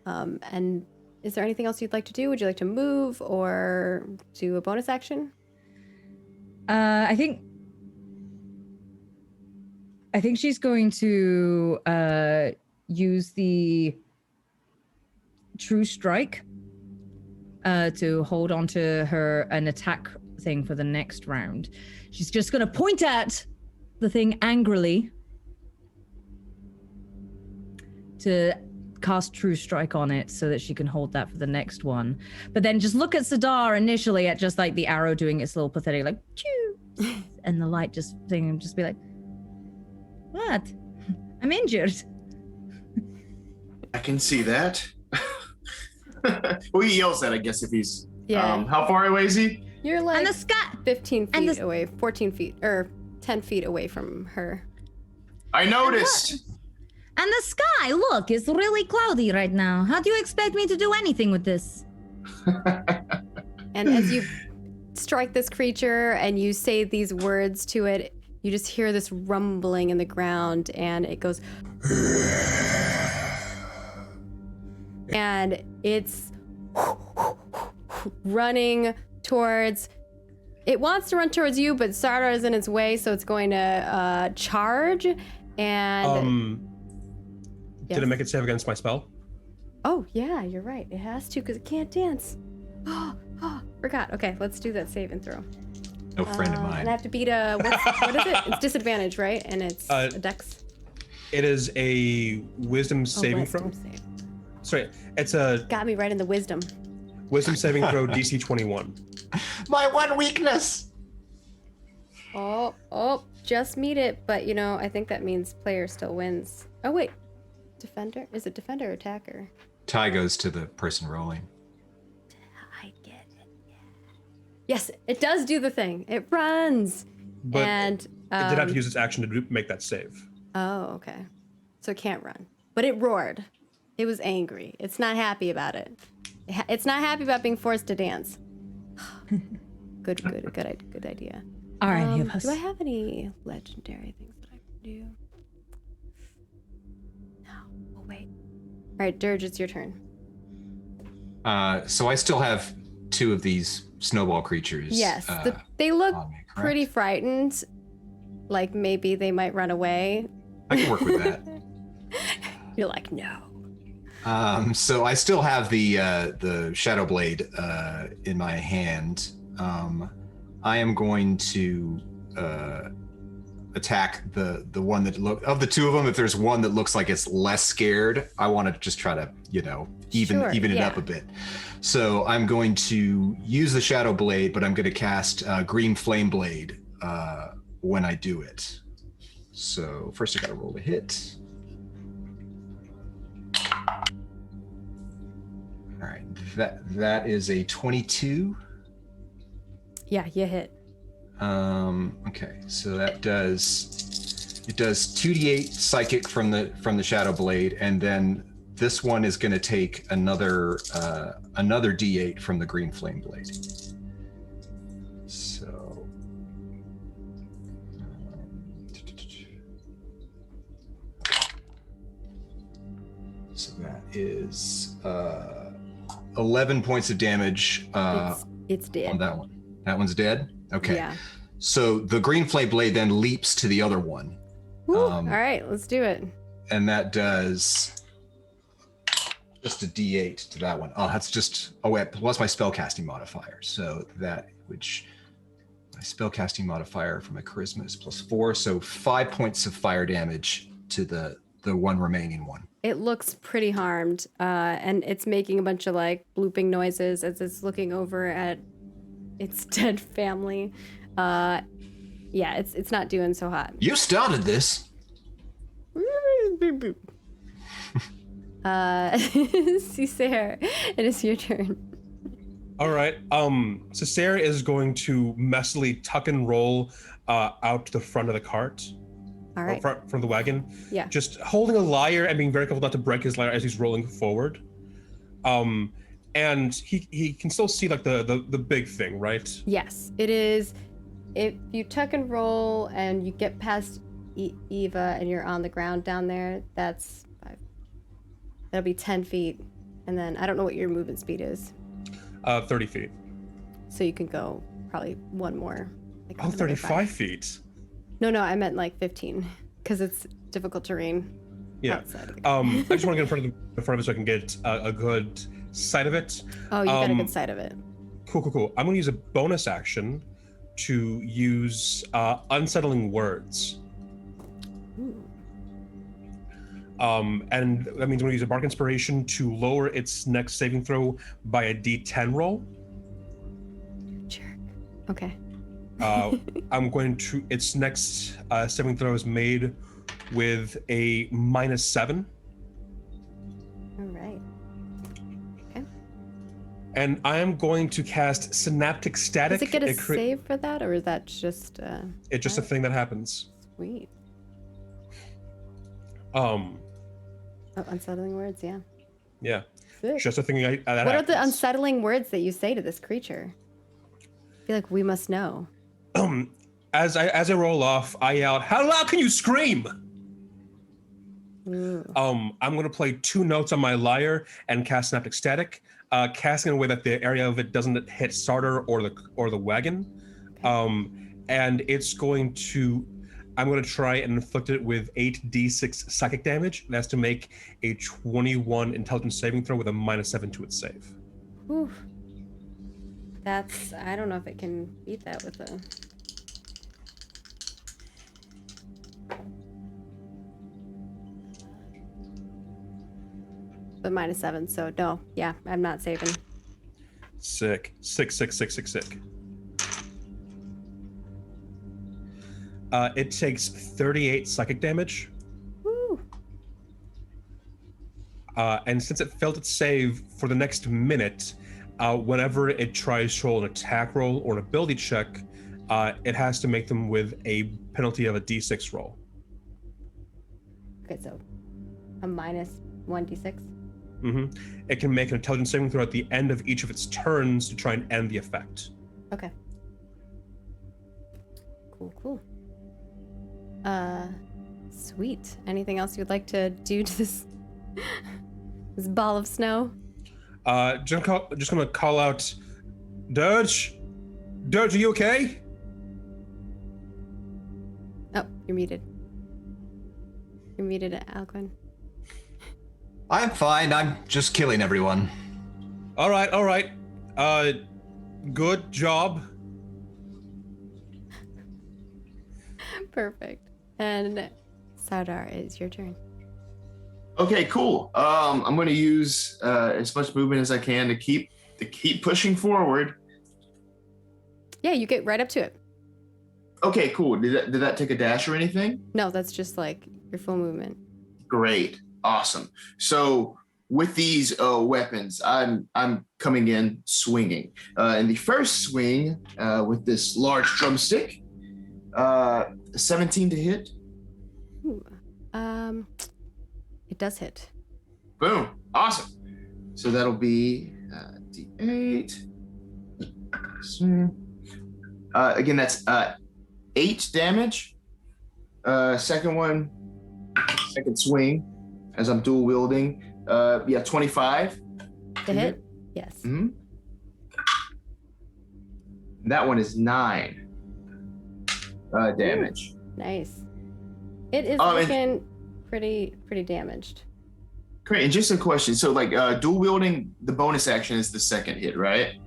And is there anything else you'd like to do? Would you like to move or do a bonus action? I think she's going to use the True Strike to hold on to an attack thing for the next round. She's just going to point at the thing angrily to cast True Strike on it so that she can hold that for the next one. But then just look at Sadar initially at just like the arrow doing its little pathetic like choo, and the light just thing, and just be like, what? I'm injured. I can see that. Well, he yells that, I guess, if he's... Yeah. How far away is he? You're like And the sky 15 feet away, 14 feet, or 10 feet away from her. I noticed. And the sky, look, it's really cloudy right now. How do you expect me to do anything with this? And as you strike this creature and you say these words to it, you just hear this rumbling in the ground, and it goes... and it's running towards... It wants to run towards you, but Sardar is in its way, so it's going to charge, and... Did it make it save against my spell? Oh, yeah, you're right. It has to, because it can't dance. Oh, forgot. Okay, let's do that save and throw. No friend of And mine. I have to beat what is it? It's disadvantage, right? And it's a dex. It is a wisdom saving throw. Save. Sorry, it's a Got me right in the wisdom. wisdom saving throw DC 21. My one weakness. Oh, just meet it. But, I think that means player still wins. Oh, wait. Defender? Is it defender or attacker? Tie goes to the person rolling. I get it. Yeah. Yes, it does do the thing. It runs. But and it did have to use its action to make that save. Oh, okay. So it can't run. But it roared. It was angry. It's not happy about it. It's not happy about being forced to dance. Good idea. All right, do I have any legendary things that I can do? No. Oh, wait. All right, Dirge, it's your turn. So I still have 2 of these snowball creatures. Yes, they look on me, correct? pretty frightened. Like maybe they might run away. I can work with that. You're like, no. So I still have the Shadow Blade in my hand. I am going to attack the one that of the 2 of them. If there's one that looks like it's less scared, I want to just try to even it up a bit. So I'm going to use the Shadow Blade, but I'm going to cast Green Flame Blade when I do it. So first I got to roll a hit. All right, that is a 22. Yeah, you hit. Okay, so it does 2d8 psychic from the Shadow Blade, and then this one is going to take another d8 from the Green Flame Blade. So that is 11 points of damage. It's dead. On that one. That one's dead? Okay. Yeah. So the Green Flame Blade then leaps to the other one. Woo. All right, let's do it. And that does just a d8 to that one. Oh, that's just, what's my spellcasting modifier? So my spellcasting modifier for my charisma is +4, so 5 points of fire damage to the one remaining one? It looks pretty harmed, and it's making a bunch of like blooping noises as it's looking over at its dead family. Yeah, it's not doing so hot. You started this. Cesare, it is your turn. All right. Cesare is going to messily tuck and roll out to the front of the cart. All right. Front of the wagon. Yeah. Just holding a lyre and being very careful not to break his lyre as he's rolling forward. And he can still see like the big thing, right? Yes, it is. If you tuck and roll and you get past Eva and you're on the ground down there, that's 5. That'll be 10 feet. And then I don't know what your movement speed is. 30 feet. So you can go probably one more. Like 35 feet. No, I meant like 15 because it's difficult terrain. Yeah. I just want to get in front of it so I can get a good sight of it. Oh, you got a good sight of it. Cool. I'm going to use a bonus action to use unsettling words. Ooh. And that means I'm going to use a bark inspiration to lower its next saving throw by a D10 roll. Jerk. Okay. I'm going to, its next saving throw is made with a -7. All right. Okay. And I am going to cast Synaptic Static. Does it get a save for that, or is that just it's just a thing that happens. Sweet. Unsettling words, yeah. Yeah. Sick. Just a thing that What happens. are the unsettling words that you say to this creature? I feel like we must know. As I roll off, I yell, "How loud can you scream?" Ooh. I'm going to play 2 notes on my lyre and cast Synaptic Static, casting in a way that the area of it doesn't hit starter or the wagon. Okay. And it's going to, I'm going to try and inflict it with 8d6 psychic damage. It has to make a 21 intelligence saving throw with a -7 to its save. Ooh. That's, I don't know if it can beat that with a... But -7, so no, yeah, I'm not saving. Sick. Sick. It takes 38 psychic damage. Woo. And since it failed its save for the next minute, whenever it tries to roll an attack roll or an ability check, it has to make them with a penalty of a d6 roll. Okay, so a -1d6. It can make an intelligence saving throw at the end of each of its turns to try and end the effect. Okay. Cool. Sweet. Anything else you'd like to do to this this ball of snow? Just gonna call out, Dirge, are you okay? Oh, you're muted. You're muted, Alcuin. I'm fine. I'm just killing everyone. All right. Good job. Perfect. And Sardar, it's your turn. Okay, cool. I'm going to use as much movement as I can to keep pushing forward. Yeah, you get right up to it. Okay, cool. Did that take a dash or anything? No, that's just like your full movement. Great, awesome. So with these weapons, I'm coming in swinging. In the first swing, with this large drumstick, 17 to hit. Ooh. It does hit. Boom, awesome. So that'll be D8. Again, that's 8 damage. Second swing, as I'm dual wielding. 25. To hit? Yes. Mm-hmm. That one is 9 damage. Ooh, nice. It is looking pretty damaged. Great. And just a question. So like dual wielding, the bonus action is the second hit, right?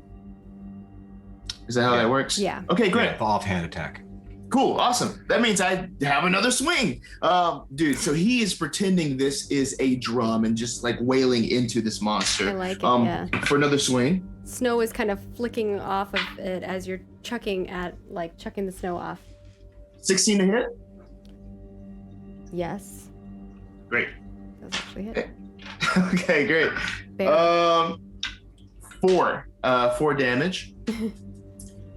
Is that how that works? Yeah. Okay, great. Yeah, offhand attack. Cool, awesome. That means I have another swing. Dude, so he is pretending this is a drum and just like wailing into this monster. I like it, yeah. For another swing. Snow is kind of flicking off of it as you're chucking the snow off. 16 to hit? Yes. Great. Does actually hit. Okay, great. Barely. 4 damage.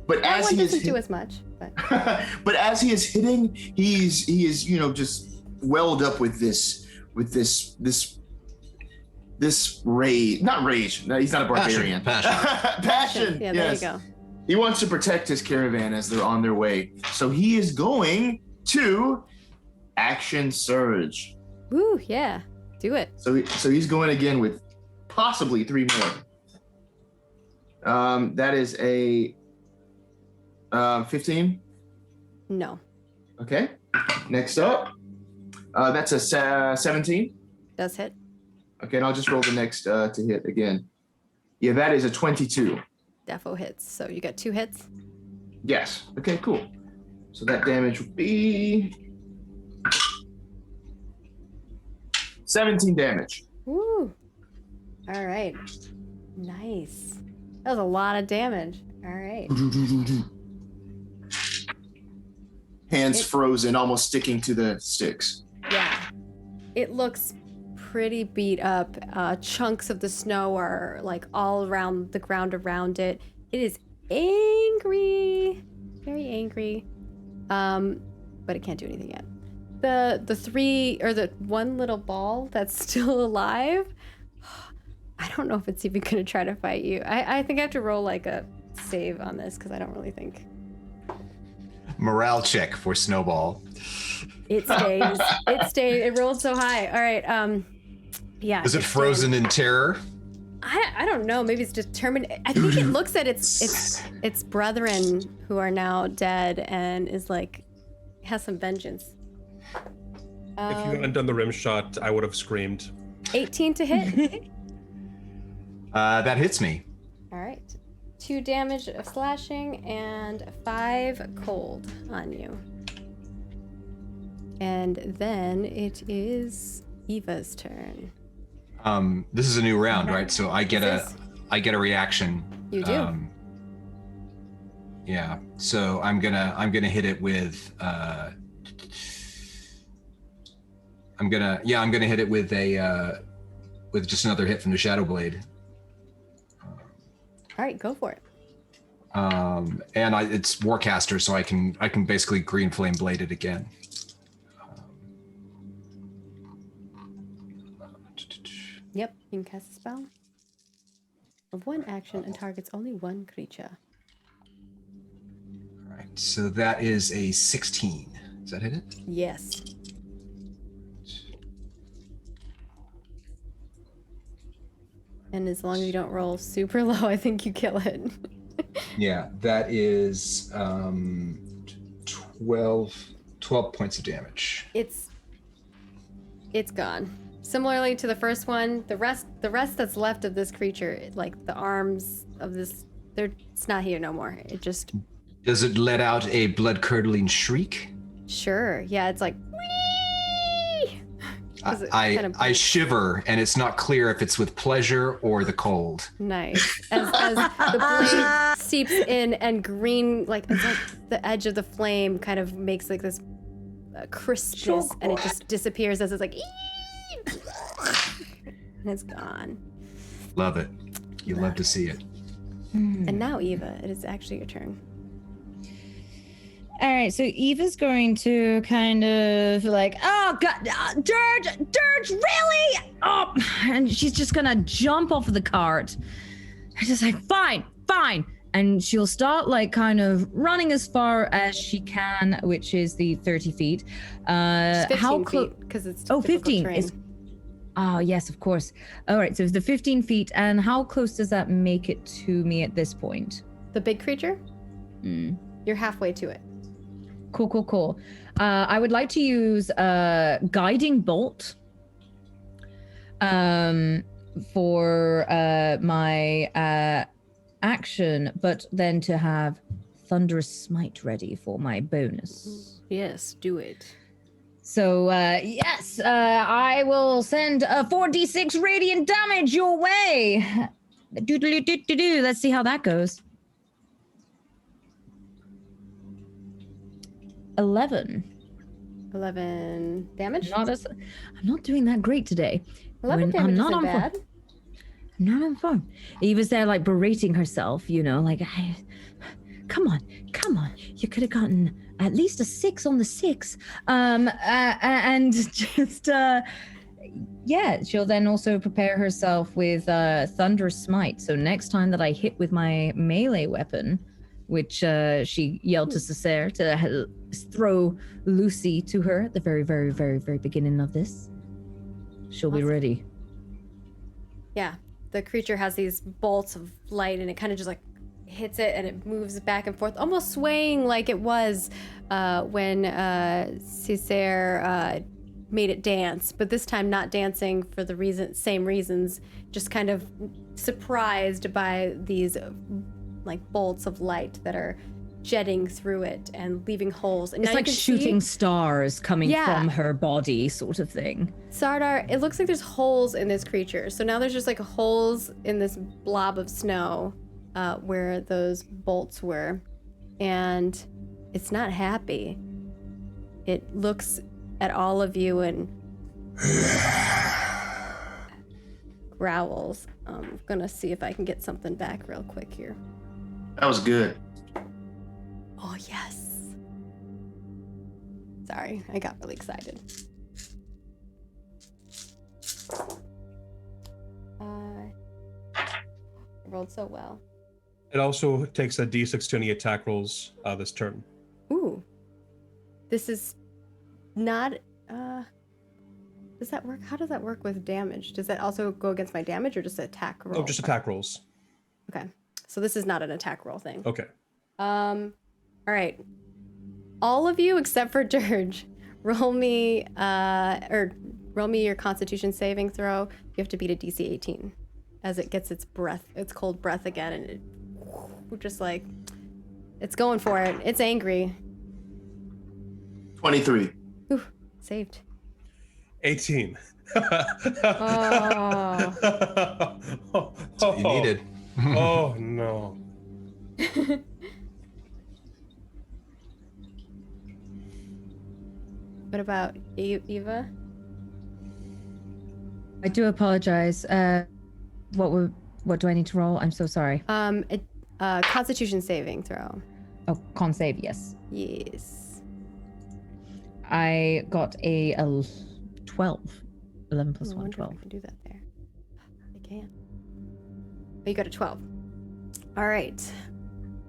But That as one he is doesn't do as much, but but as he is hitting, he is just welled up with this rage. Not rage. No, he's not a barbarian. Passion. yeah, Yes. there you go. He wants to protect his caravan as they're on their way. So he is going to action surge. Woo, yeah. Do it. So he's going again with possibly 3 more. That is a 15. No. Okay. Next up, that's a 17. Does hit. Okay, and I'll just roll the next to hit again. Yeah, that is a 22. Defo hits. So you got 2 hits. Yes. Okay, cool. So that damage would be 17 damage. Woo. All right. Nice. That was a lot of damage. All right. Hands frozen, almost sticking to the sticks. Yeah. It looks pretty beat up. Chunks of the snow are like all around the ground around it. It is angry. Very angry. But it can't do anything yet. The one little ball that's still alive, I don't know if it's even gonna try to fight you. I think I have to roll like a save on this because I don't really think. Morale check for Snowball. It stays. It stayed. It rolled so high. All right. Yeah. Is it frozen in terror? I don't know. Maybe it's determined. I think it looks at its brethren who are now dead and is like has some vengeance. If you hadn't done the rim shot, I would have screamed. 18 to hit. That hits me. All right. 2 damage of slashing and 5 cold on you. And then it is Eva's turn. This is a new round, right? So I get a reaction. You do. Yeah. So I'm gonna hit it with I'm gonna hit it with a with just another hit from the Shadow Blade. All right, go for it. And it's Warcaster, so I can basically Green Flame Blade it again. Yep, you can cast a spell of 1 action and targets only 1 creature. All right, so that is a 16. Does that hit it? Yes. And as long as you don't roll super low, I think you kill it. Yeah, that is 12 points of damage. It's gone. Similarly to the first one, the rest that's left of this creature, like the arms of this, it's not here no more. It just. Does it let out a blood-curdling shriek? Sure. Yeah, it's like. I shiver, and it's not clear if it's with pleasure or the cold. Nice. As the blade seeps in, and green, it's like the edge of the flame kind of makes like this crispness, and it just disappears as it's like, and it's gone. Love it. You love to see it. And now, Eva, it is actually your turn. All right, so Eva's going to kind of like, oh God, Dirge, really? Oh, and she's just gonna jump off of the cart. And just like, fine. And she'll start like kind of running as far as she can, which is the 30 feet. It's 15 how close? feet, because it's 15 terrain. is. Oh, yes, of course. All right, so it's the 15 feet, and how close does that make it to me at this point? The big creature? You're halfway to it. Cool. I would like to use Guiding Bolt for my action, but then to have Thunderous Smite ready for my bonus. Yes, do it. So, yes, I will send a 4d6 radiant damage your way. Do. Let's see how that goes. 11. 11 damage? I'm not doing that great today. 11 damage I'm not isn't on bad. Not on form. Eva's there, like, berating herself, you know, like, come on. You could have gotten at least a 6 on the 6. And just, yeah, she'll then also prepare herself with Thunderous Smite. So next time that I hit with my melee weapon, which she yelled to Cessair to throw Lucy to her at the very, very, very, very beginning of this, she'll be ready. Yeah, the creature has these bolts of light and it kind of just like hits it and it moves back and forth, almost swaying like it was when Cessair made it dance, but this time not dancing for the same reasons, just kind of surprised by these like bolts of light that are jetting through it and leaving holes. And it's now like you can shooting see, stars coming from her body, sort of thing. Sardar, it looks like there's holes in this creature. So now there's just like holes in this blob of snow where those bolts were. And it's not happy. It looks at all of you and growls. I'm gonna see if I can get something back real quick here. That was good. Oh, yes. Sorry, I got really excited. I rolled so well. It also takes a d6 to any attack rolls this turn. Ooh. This is not... does that work? How does that work with damage? Does that also go against my damage or just attack roll? Oh, just attack rolls. Okay. So this is not an attack roll thing. Okay. All right. All of you except for Dirge, roll me your Constitution saving throw. You have to beat a DC 18 as it gets its cold breath again, and it just like it's going for it. It's angry. 23. Ooh, saved. 18. Oh. That's what you needed. Oh no. What about Eva? I do apologize. What do I need to roll? I'm so sorry. Constitution saving throw. Oh, con save, yes. Yes. I got a 12. 11 plus I 1, wonder 12. if I can do that there. I can. Oh, you got a 12. All right.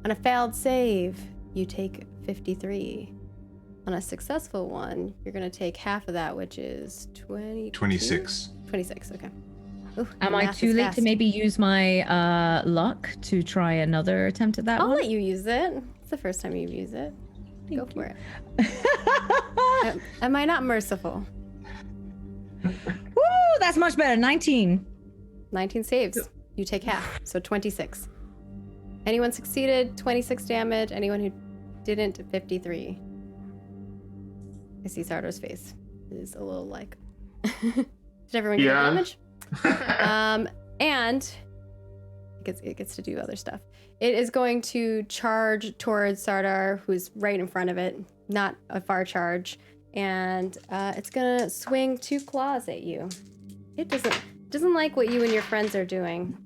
On a failed save, you take 53. On a successful one, you're going to take half of that, which is 26. 26, okay. Ooh, Am I math too is late fast. to maybe use my luck to try another attempt at that I'll one? let you use it. It's the first time you've used it. Go for it. Am I not merciful? Woo, that's much better. 19. 19 saves. You take half, so 26. Anyone succeeded, 26 damage. Anyone who didn't, 53. I see Sardar's face. It is a little like... Did everyone get damage? And it gets to do other stuff. It is going to charge towards Sardar, who's right in front of it. Not a far charge. And it's gonna swing 2 claws at you. It doesn't like what you and your friends are doing.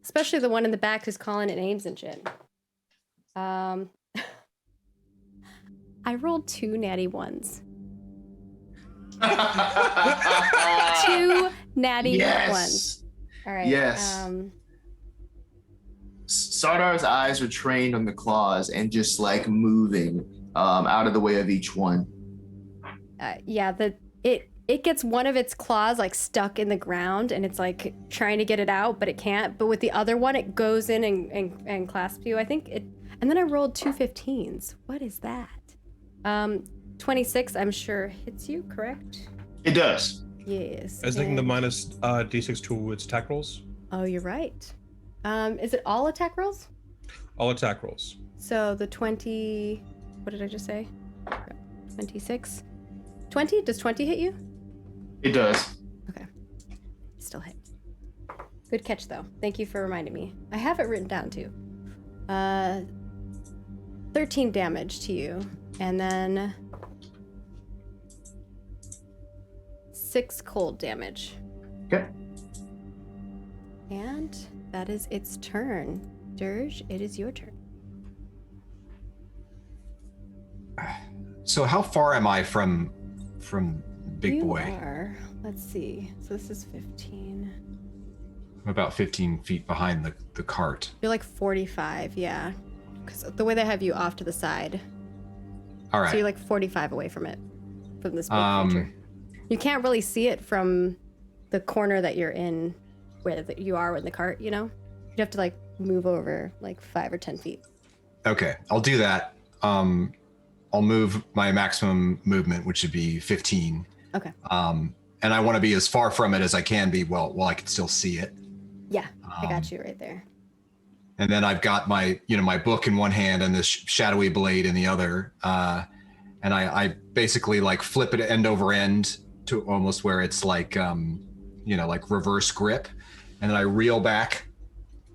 Especially the one in the back who's calling it names and shit. I rolled 2 natty ones. 2 natty ones. All right. Yes. Sardar's eyes are trained on the claws and just like moving out of the way of each one. Yeah, it gets one of its claws like stuck in the ground and it's like trying to get it out, but it can't. But with the other one, it goes in and clasps you. I think it. And then I rolled 2 15s. What is that? 26, I'm sure hits you, correct? It does. Yes. I was thinking the minus d6 to its attack rolls. Oh, you're right. Is it all attack rolls? All attack rolls. So the 20, what did I just say? 26? 20? Does 20 hit you? It does. Okay. Still hit. Good catch, though. Thank you for reminding me. I have it written down, too. 13 damage to you. And then 6 cold damage. Okay. And that is its turn. Dirge, it is your turn. So how far am I from Big Boy? You are, let's see. So this is 15. I'm about 15 feet behind the cart. You're like 45, yeah. Because the way they have you off to the side. All right. So you're like 45 away from it, from this big creature. You can't really see it from the corner that you're in, where you are in the cart, you know? You have to like move over like 5 or 10 feet. Okay, I'll do that. I'll move my maximum movement, which would be 15. Okay. And I want to be as far from it as I can be while I can still see it. Yeah, I got you right there. And then I've got my book in one hand and this shadowy blade in the other. And I basically like flip it end over end to almost where it's like, like reverse grip. And then I reel back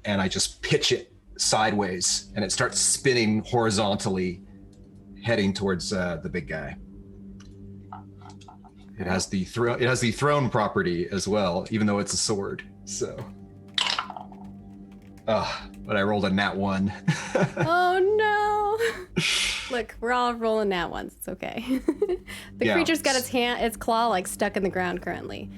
and I just pitch it sideways and it starts spinning horizontally, heading towards the big guy. It has the thrown property as well, even though it's a sword. So, but I rolled a nat 1. Oh no! Look, we're all rolling nat ones. It's okay. The creature's got its claw like stuck in the ground currently.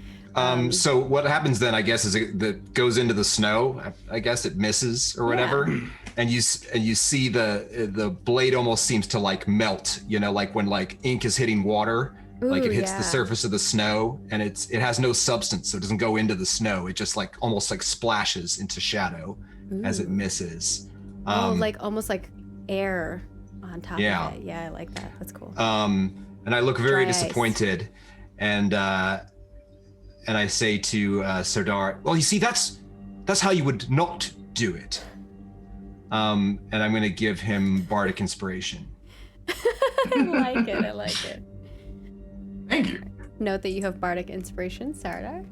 So what happens then, I guess, is it goes into the snow. I guess it misses or whatever, and you see the blade almost seems to like melt. Like when like ink is hitting water, like it hits the surface of the snow, and it has no substance, so it doesn't go into the snow. It just like almost like splashes into shadow as it misses. Like almost like air on top of it. Yeah, I like that. That's cool. And I look very Dry ice. disappointed, and I say to Sardar, well, you see, that's how you would not do it. And I'm going to give him Bardic Inspiration. I like it. Thank you. Note that you have Bardic Inspiration, Sardar.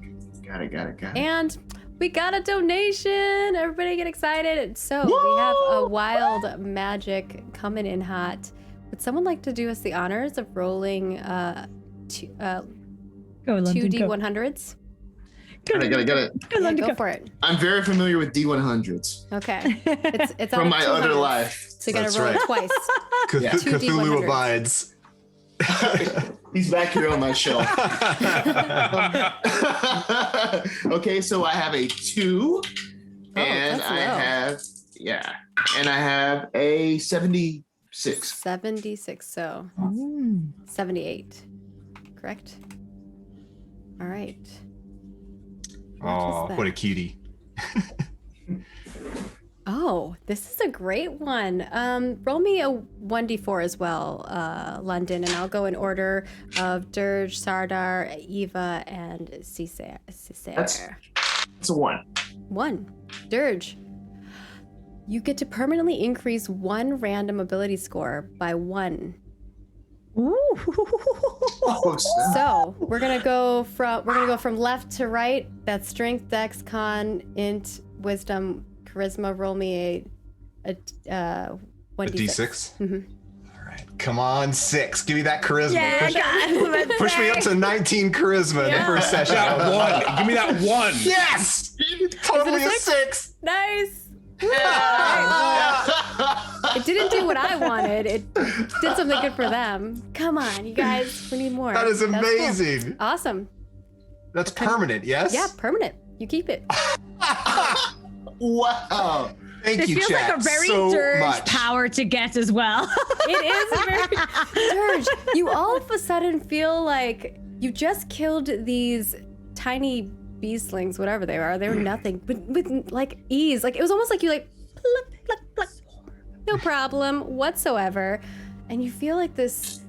Got it. And we got a donation! Everybody get excited. So we have a wild magic coming in hot. Would someone like to do us the honors of rolling Go, London, 2D100s? Got it. Yeah, go for it. I'm very familiar with D100s Okay. It's from on my 200s, other life. So you gotta That's roll right. it twice. Yeah. 2D100s. Cthulhu abides. He's back here on my shelf. Okay, so I have a 2, and that's I low. have a 76. 76, so 78. Correct? All right. Oh, that? what a cutie. Oh, this is a great one. Roll me a 1d4 as well, London, and I'll go in order of Dirge, Sardar, Eva, and Cisair. It's a 1. 1. Dirge. You get to permanently increase one random ability score by 1. Oh, snap. So we're gonna go from left to right. That's strength, dex, con, int, wisdom, charisma. Roll me a 1d6. A D6? Mm-hmm. All right. Come on, 6. Give me that charisma. Yeah, Push me up to 19 charisma in the first session. That 1. Give me that 1. Yes! Totally Is a it a 6. Nice. It didn't do what I wanted. It did something good for them. Come on, you guys. We need more. That is That's cool. amazing. Awesome. That's permanent, yes? Yeah, permanent. You keep it. Wow. Thank This you, feels chat, like a very so Dirge much. power to get as well. It is very Dirge. You all of a sudden feel like you just killed these tiny beastlings, whatever they are. They were nothing, but with like ease. Like it was almost like you like pluck, pluck, pluck. No problem whatsoever. And you feel like this,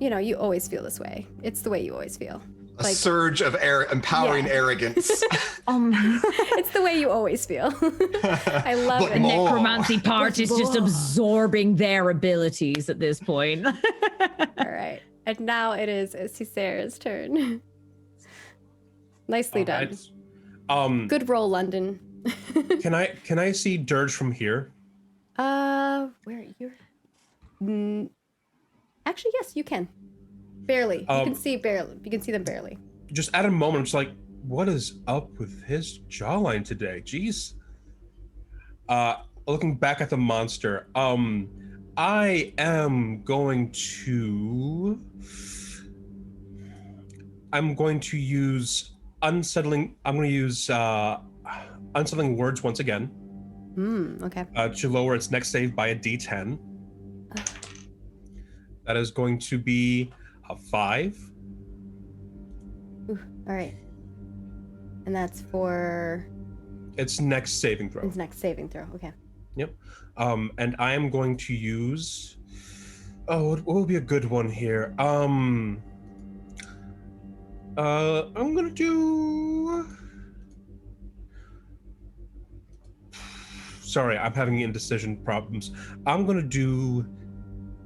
you always feel this way. It's the way you always feel. A surge of empowering arrogance. It's the way you always feel. I love But it. more. Necromancy part is just absorbing their abilities at this point. All right. And now it is Cicera's turn. Nicely done. Right. Good roll, London. Can I see Dirge from here? Where you're? Actually, yes, you can. Barely. You can see barely. You can see them barely. Just at a moment, I'm just like, what is up with his jawline today? Jeez. Looking back at the monster, I am going to. I'm going to use unsettling. I'm going to use unsettling words once again. Okay. To lower its next save by a D10. That is going to be a 5. Ooh, all right. And that's for Its next saving throw. its next saving throw. Okay. Yep. And I am going to use. Oh, what will be a good one here? I'm gonna do. Sorry, I'm having indecision problems. I'm gonna do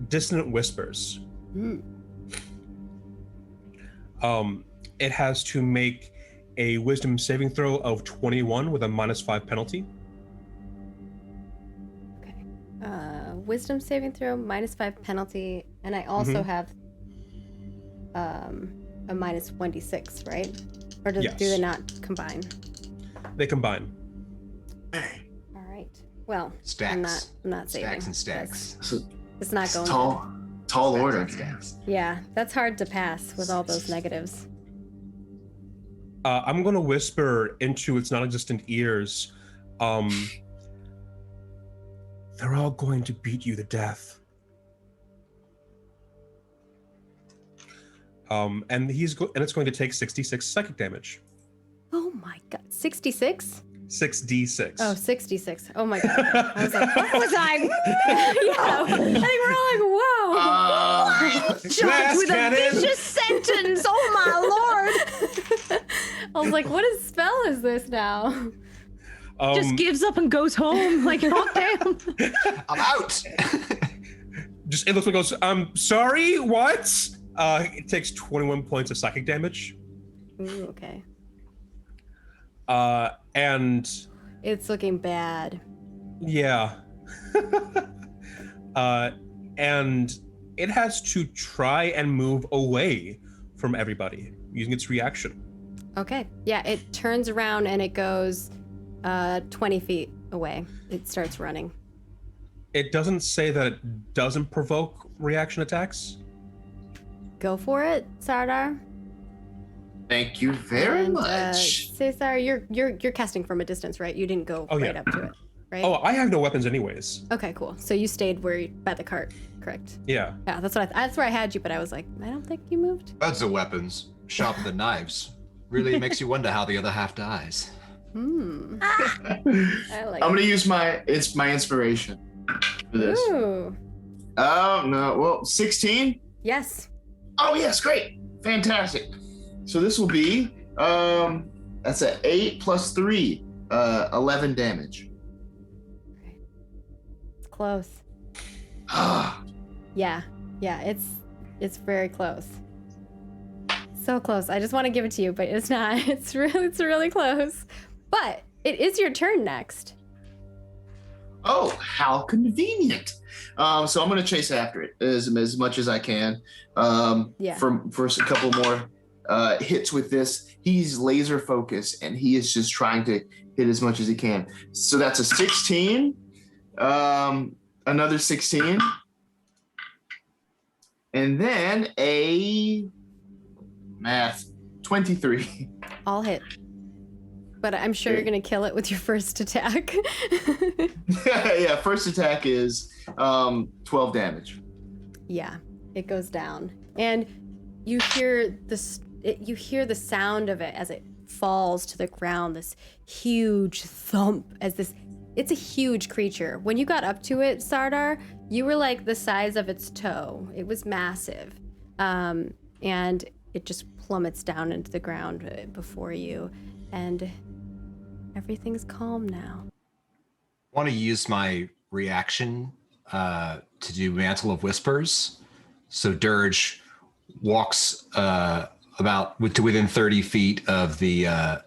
Dissonant Whispers. It has to make a Wisdom saving throw of 21 with a -5 penalty. Okay. Wisdom saving throw -5 penalty, and I also have a -1d6, right? Or do they not combine? They combine. All right. Well, Stacks. I'm not saving. Stacks and stacks. It's not going. Tall order. Yeah, that's hard to pass with all those negatives. I'm gonna whisper into its non-existent ears. They're all going to beat you to death. And it's going to take 66 psychic damage. Oh my god, 66? 6d6. Oh, 66. Oh my god. I was like, what was I? Yeah, I think we're all like, whoa. Judge with a vicious sentence. Oh my lord. I was like, what spell is this now? Just gives up and goes home. Like, oh damn. I'm out. Just it looks like it goes, sorry, what? It takes 21 points of psychic damage. Ooh, okay. And it's looking bad. Yeah. And it has to try and move away from everybody using its reaction. Okay. Yeah, it turns around and it goes 20 feet away. It starts running. It doesn't say that it doesn't provoke reaction attacks. Go for it, Sardar. Thank you very much. Cesar, you're casting from a distance, right? You didn't go up to it, right? Oh, I have no weapons anyways. Okay, cool. So you stayed by the cart, correct? Yeah. Yeah, that's where I had you, but I was like, I don't think you moved. Birds are weapons, sharper than knives. Really makes you wonder how the other half dies. I like I'm gonna use my inspiration for this. Ooh. Oh no, well, 16? Yes. Oh yes, great. Fantastic. So this will be that's an 8 plus 3, 11 damage. It's close. Ah. Yeah, it's very close. So close. I just want to give it to you, but it's not. It's really close. But it is your turn next. Oh, how convenient. So I'm gonna chase after it as much as I can. For a couple more hits with this. He's laser focused and he is just trying to hit as much as he can. So that's a 16, another 16, and then a 23. All hit. But I'm sure you're gonna kill it with your first attack. Yeah, first attack is 12 damage. Yeah, it goes down, and you hear you hear the sound of it as it falls to the ground. This huge thump it's a huge creature. When you got up to it, Sardar, you were like the size of its toe. It was massive, and it just plummets down into the ground before you, and everything's calm now. I want to use my reaction to do Mantle of Whispers. So Dirge walks about to within 30 feet of the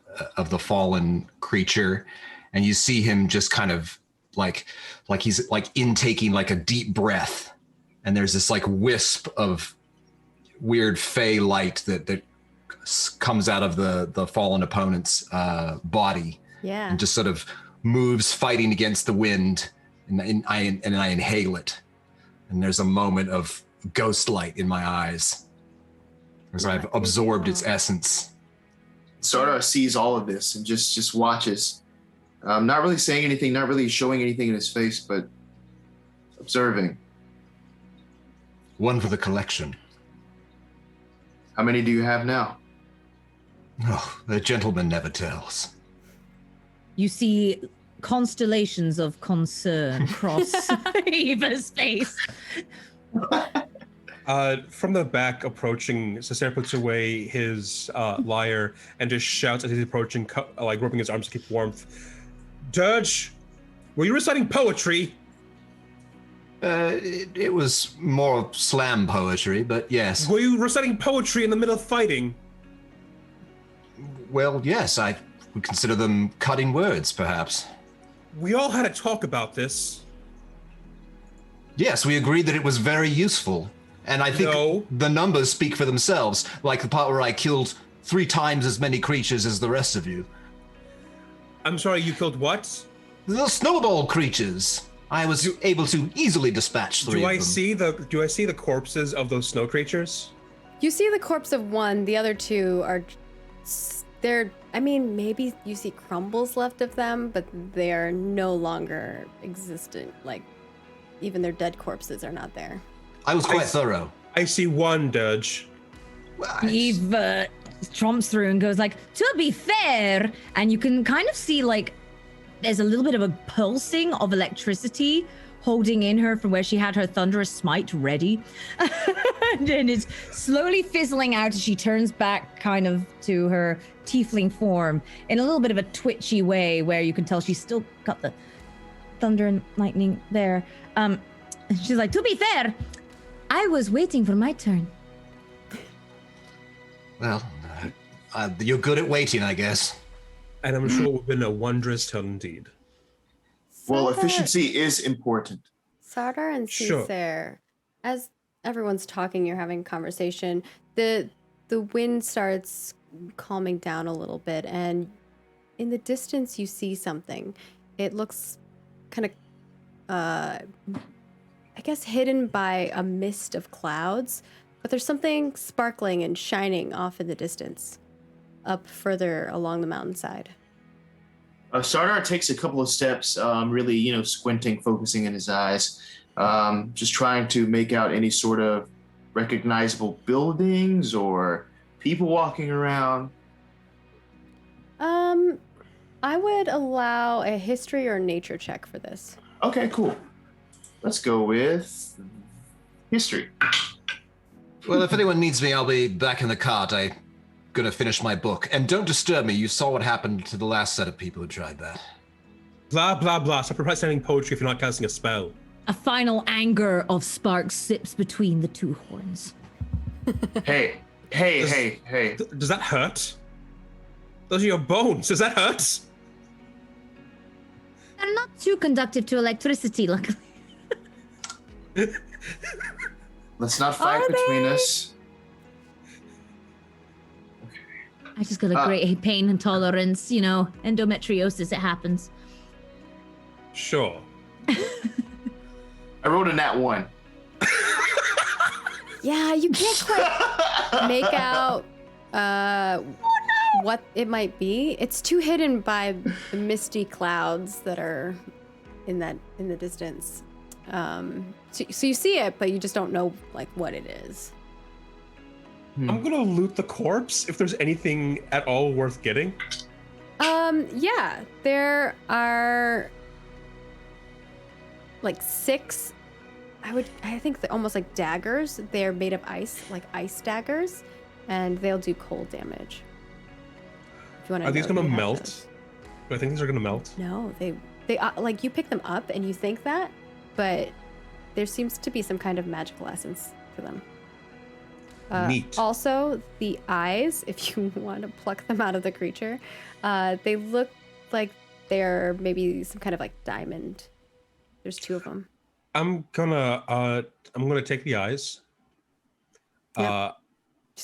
fallen creature, and you see him just kind of like he's like intaking like a deep breath, and there's this like wisp of weird fey light that comes out of the fallen opponent's body, and just sort of moves fighting against the wind, and I inhale it, and there's a moment of ghost light in my eyes as I've absorbed its essence. Sardar sees all of this and just watches, not really saying anything, not really showing anything in his face, but observing. One for the collection. How many do you have now? Oh, the gentleman never tells. You see constellations of concern cross Eva's face. From the back approaching, Cesare puts away his lyre and just shouts as he's approaching, like rubbing his arms to keep warmth. Dirge, were you reciting poetry? It was more slam poetry, but yes. Were you reciting poetry in the middle of fighting? Well, yes, I would consider them cutting words, perhaps. We all had a talk about this. Yes, we agreed that it was very useful. And I think the numbers speak for themselves, like the part where I killed 3 times as many creatures as the rest of you. I'm sorry, you killed what? The snowball creatures. I was able to easily dispatch 3 of them. Do I see the corpses of those snow creatures? You see the corpse of one. The other 2 are... They're... I mean, maybe you see crumbles left of them, but they are no longer existent. Like, even their dead corpses are not there. I was quite thorough. I see 1, Dirge. Eve tromps through and goes like, to be fair, and you can kind of see like there's a little bit of a pulsing of electricity holding in her from where she had her thunderous smite ready. And then it's slowly fizzling out as she turns back kind of to her tiefling form in a little bit of a twitchy way where you can tell she's still got the thunder and lightning there. And she's like, to be fair, I was waiting for my turn. Well, you're good at waiting, I guess. And I'm sure we've been a wondrous turn indeed. Well, efficiency is important. Sardar and Cesare, as everyone's talking, you're having a conversation, the wind starts calming down a little bit, and in the distance you see something. It looks kind of, I guess, hidden by a mist of clouds, but there's something sparkling and shining off in the distance, up further along the mountainside. Sardar takes a couple of steps, really, squinting, focusing in his eyes, just trying to make out any sort of recognizable buildings or people walking around. I would allow a history or nature check for this. Okay, cool. Let's go with history. Well, if anyone needs me, I'll be back in the cart. I'm gonna finish my book. And don't disturb me. You saw what happened to the last set of people who tried that. Blah, blah, blah. Stop reciting poetry if you're not casting a spell. A final anger of sparks sips between the 2 horns. Hey. Does that hurt? Those are your bones. Does that hurt? They're not too conductive to electricity, luckily. Let's not fight between us. I just got a great pain intolerance, endometriosis, it happens. Sure. I rolled a nat 1. Yeah, you can't quite make out what it might be. It's too hidden by the misty clouds that are in the distance. So you see it, but you just don't know like what it is. I'm gonna loot the corpse if there's anything at all worth getting. Yeah, there are like 6. I think they're almost like daggers. They're made of ice, like ice daggers. and they'll do cold damage. If you want to Are these know, gonna you have melt? those. Do I think these are gonna melt? No, they like you pick them up and you think that, but there seems to be some kind of magical essence to them. Neat. Also, the eyes, if you want to pluck them out of the creature, they look like they're maybe some kind of like diamond. There's 2 of them. I'm gonna take the eyes. Yep.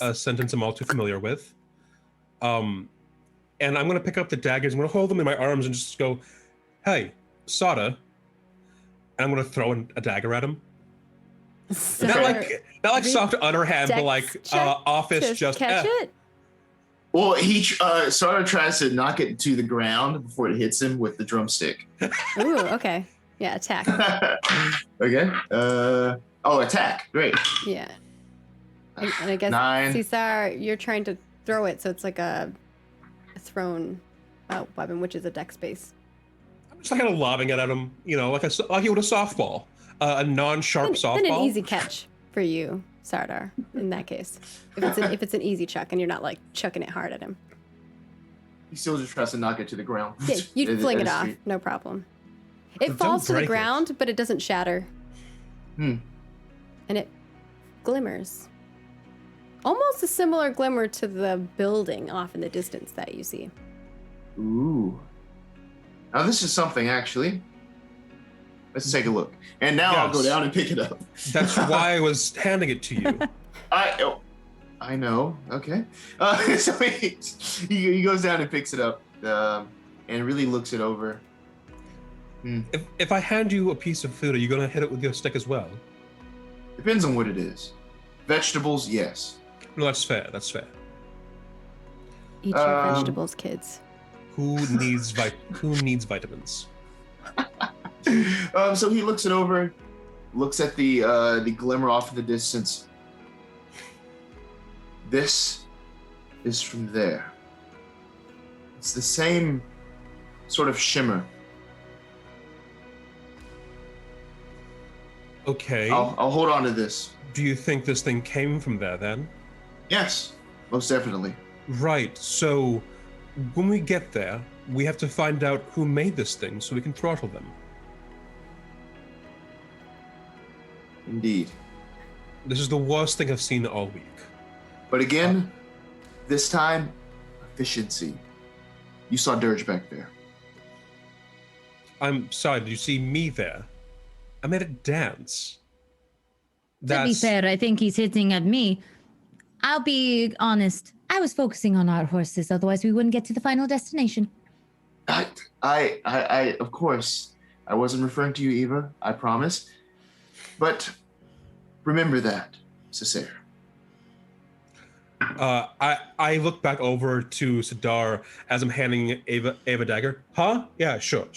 A sentence I'm all too familiar with. And I'm gonna pick up the daggers. I'm gonna hold them in my arms and just go, "Hey, Sada," and I'm gonna throw a dagger at him. So Not like re- soft underhand, but dex like check office to just catch it. Well, he sort of tries to knock it to the ground before it hits him with the drumstick. Ooh, okay. Yeah, attack. Okay. Attack. Great. Yeah. And I guess 9. Cesar, you're trying to throw it, so it's like a thrown weapon, which is a dex base. I'm just kind of lobbing it at him, like you would a softball, a non-sharp softball. Then an easy catch for you, Sardar. In that case, if it's an easy chuck and you're not like chucking it hard at him. He still just tries to knock it to the ground. Yeah, you fling it As off, you- no problem. It Don't falls to the break it. ground, but it doesn't shatter. Hmm. And it glimmers. Almost a similar glimmer to the building off in the distance that you see. Ooh. Now this is something actually. Let's take a look. And now I'll go Yes. down and pick it up. That's why I was handing it to you. I know. Okay. So he goes down and picks it up and really looks it over. If I hand you a piece of food, are you gonna hit it with your stick as well? Depends on what it is. Vegetables, yes. No, that's fair. That's fair. Eat your vegetables, kids. Who needs vitamins? So he looks it over, looks at the glimmer off in the distance. This is from there. It's the same sort of shimmer. Okay. I'll hold on to this. Do you think this thing came from there then? Yes, most definitely. Right. So when we get there, we have to find out who made this thing so we can throttle them. Indeed. This is the worst thing I've seen all week. But again, this time, efficiency. You saw Dirge back there. I'm sorry, did you see me there? I made it dance. To be fair, I think he's hitting at me. I'll be honest. I was focusing on our horses, otherwise we wouldn't get to the final destination. I of course, I wasn't referring to you, Eva. I promise. But remember that, Cesare. I look back over to Sadar as I'm handing Ava a dagger. Huh? Yeah, sure.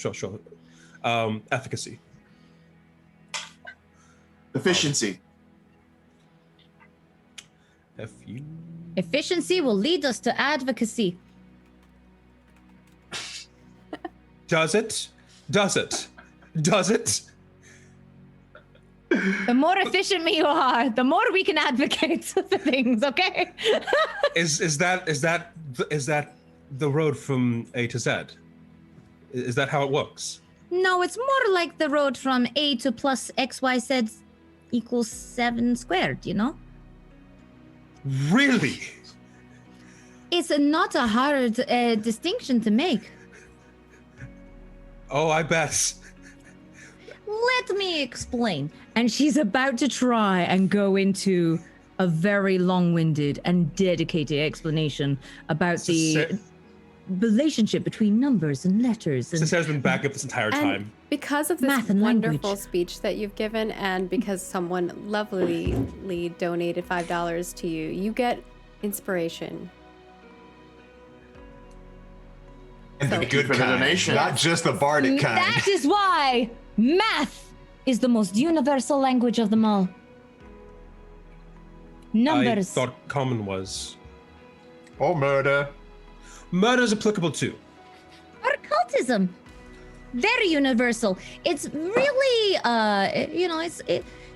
Efficacy. Efficiency. Efficiency will lead us to advocacy. Does it? The more efficient you are, the more we can advocate for things, okay? Is that the road from A to Z? Is that how it works? No, it's more like the road from A to plus XYZ equals 7 squared, you know? Really? It's not a hard distinction to make. Oh, I bet. Let me explain. And she's about to try and go into a very long-winded and dedicated explanation about the relationship between numbers and letters. And Cesare's been back up this entire time. Because of this Math and wonderful language. speech that you've given, and because someone lovelyly donated $5 to you, you get inspiration. And the So- good For the kind, donation. not just the bardic kind. that is why math is the most universal language of them all. Numbers. I thought common was. Or murder. Murder's applicable too. Or cultism. Very universal. It's really,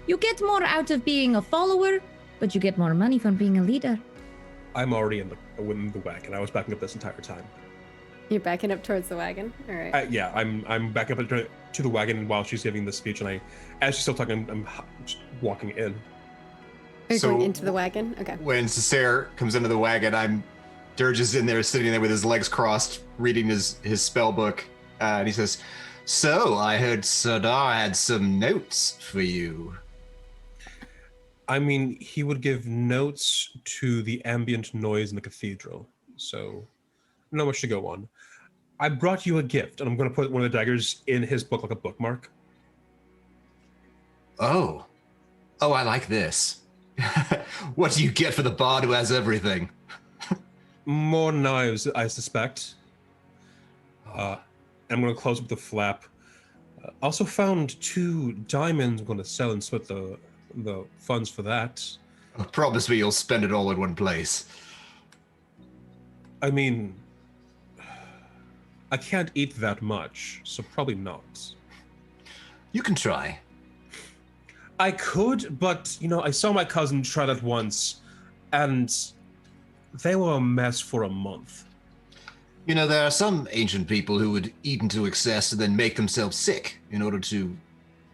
you get more out of being a follower, but you get more money from being a leader. I'm already in the wagon. I was backing up this entire time. You're backing up towards the wagon? All right. Yeah, I'm backing up to the wagon while she's giving the speech, and as she's still talking, I'm just walking in. Are you So- going into the wagon? Okay. When Cessair comes into the wagon, Dirge is in there, sitting there with his legs crossed, reading his spell book, and he says, "So I heard Sardar had some notes for you." I mean, he would give notes to the ambient noise in the cathedral, so not much to go on. I brought you a gift, and I'm going to put one of the daggers in his book like a bookmark. Oh, I like this. What do you get for the bard who has everything? More knives, I suspect. I'm going to close up the flap. Also found 2 diamonds. I'm going to sell and split the funds for that. Promise me you'll spend it all in one place. I mean, I can't eat that much, so probably not. You can try. I could, but, I saw my cousin try that once, and they were a mess for a month. There are some ancient people who would eat into excess and then make themselves sick in order to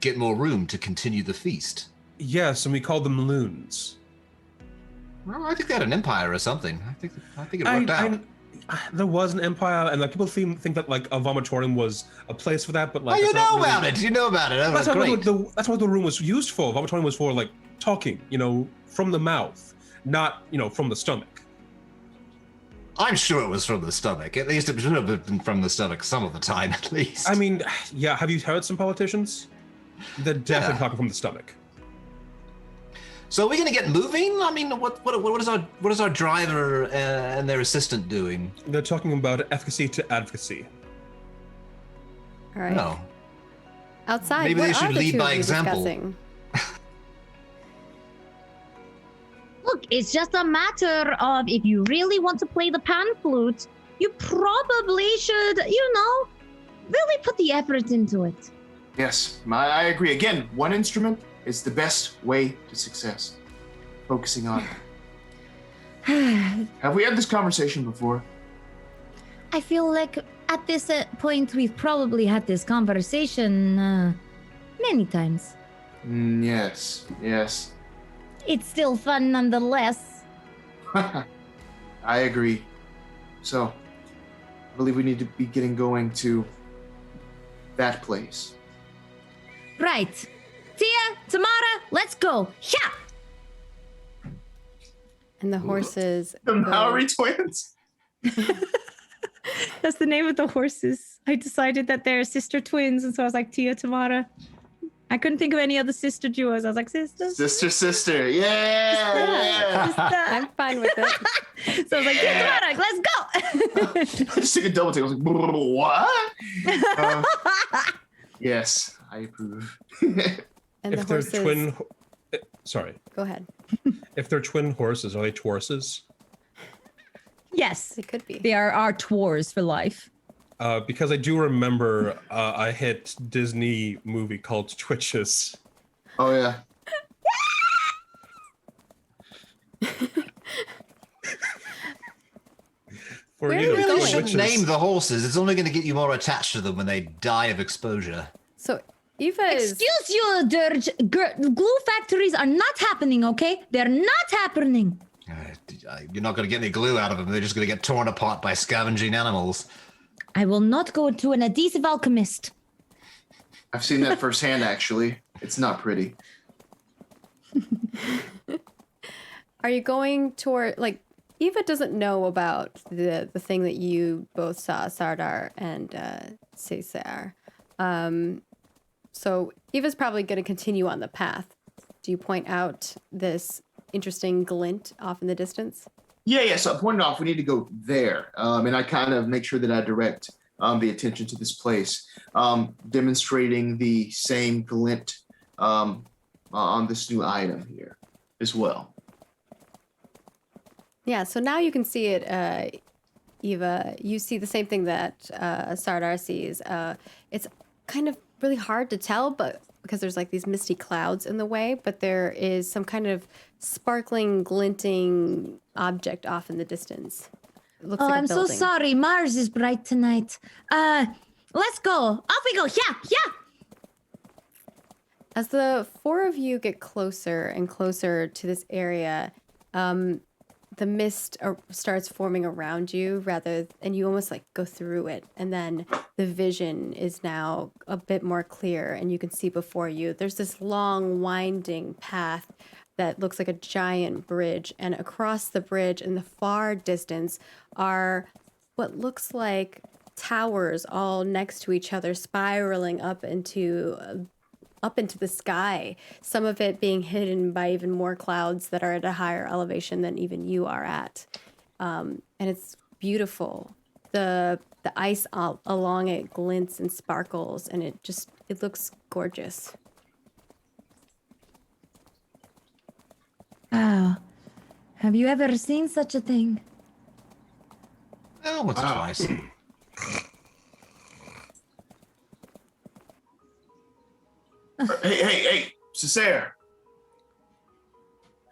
get more room to continue the feast. Yes, and we called them loons. Well, I think they had an empire or something. I think it worked out. There was an empire, and people think that a vomitorium was a place for that, but You know about it. You know about it. That's great. that's what the room was used for. Vomitorium was for talking, from the mouth, not from the stomach. I'm sure it was from the stomach. At least it should have been from the stomach some of the time, at least. I mean, yeah. Have you heard some politicians? They're definitely talking from the stomach. So are we going to get moving? I mean, what is our driver and their assistant doing? They're talking about efficacy to advocacy. All right. No. Outside, Maybe what they are should the lead two by of you example. discussing? Look, it's just a matter of if you really want to play the pan flute, you probably should, really put the effort into it. Yes, I agree. Again, one instrument is the best way to success. Focusing on it. Have we had this conversation before? I feel like at this point we've probably had this conversation many times. Yes. It's still fun nonetheless. I agree. So, I believe we need to be getting going to that place. Right. Tia, Tamara, let's go. Yeah. And the horses. The go- Maori twins. That's the name of the horses. I decided that they're sister twins, and so I was like Tia Tamara. I couldn't think of any other sister duos. I was like, Sister. Yeah. I'm fine with it. So I was like, Tia, Tamara, let's go. I just took a double take. I was like, what? Yes, I approve. And If the they're horses. sorry. Go ahead. If they're twin horses, are they Tauruses? yes, It could be. they are our tours for life. Because I do remember a hit Disney movie called Twitches. Oh, yeah. For Where are you you know, going? You shouldn't witches. name the horses. It's only going to get you more attached to them when they die of exposure. So Eva is. Excuse you, Dirge. Glue factories are not happening, okay? They're not happening. You're not going to get any glue out of them. They're just going to get torn apart by scavenging animals. I will not go to an adhesive alchemist. I've seen that firsthand, actually. It's not pretty. Are you going toward Eva doesn't know about the thing that you both saw, Sardar and Cessair. So Eva's probably going to continue on the path. Do you point out this interesting glint off in the distance? Yeah. So I pointed off, we need to go there. And I kind of make sure that I direct the attention to this place, demonstrating the same glint on this new item here as well. Yeah, so now you can see it, Eva. You see the same thing that Sardar sees. It's kind of really hard to tell, but because there's like these misty clouds in the way, but there is some kind of sparkling, glinting object off in the distance. It looks like a I'm so building. sorry. Mars is bright tonight. Let's go. Off we go. Yeah. As the four of you get closer and closer to this area, the mist starts forming around you and you almost like go through it. And then the vision is now a bit more clear and you can see before you. There's this long winding path that looks like a giant bridge. And across the bridge in the far distance are what looks like towers all next to each other, spiraling up into the sky, some of it being hidden by even more clouds that are at a higher elevation than even you are at. And it's beautiful. The ice along it glints and sparkles, and it looks gorgeous. Wow. Have you ever seen such a thing? Oh, once or twice. Hey, Cesare.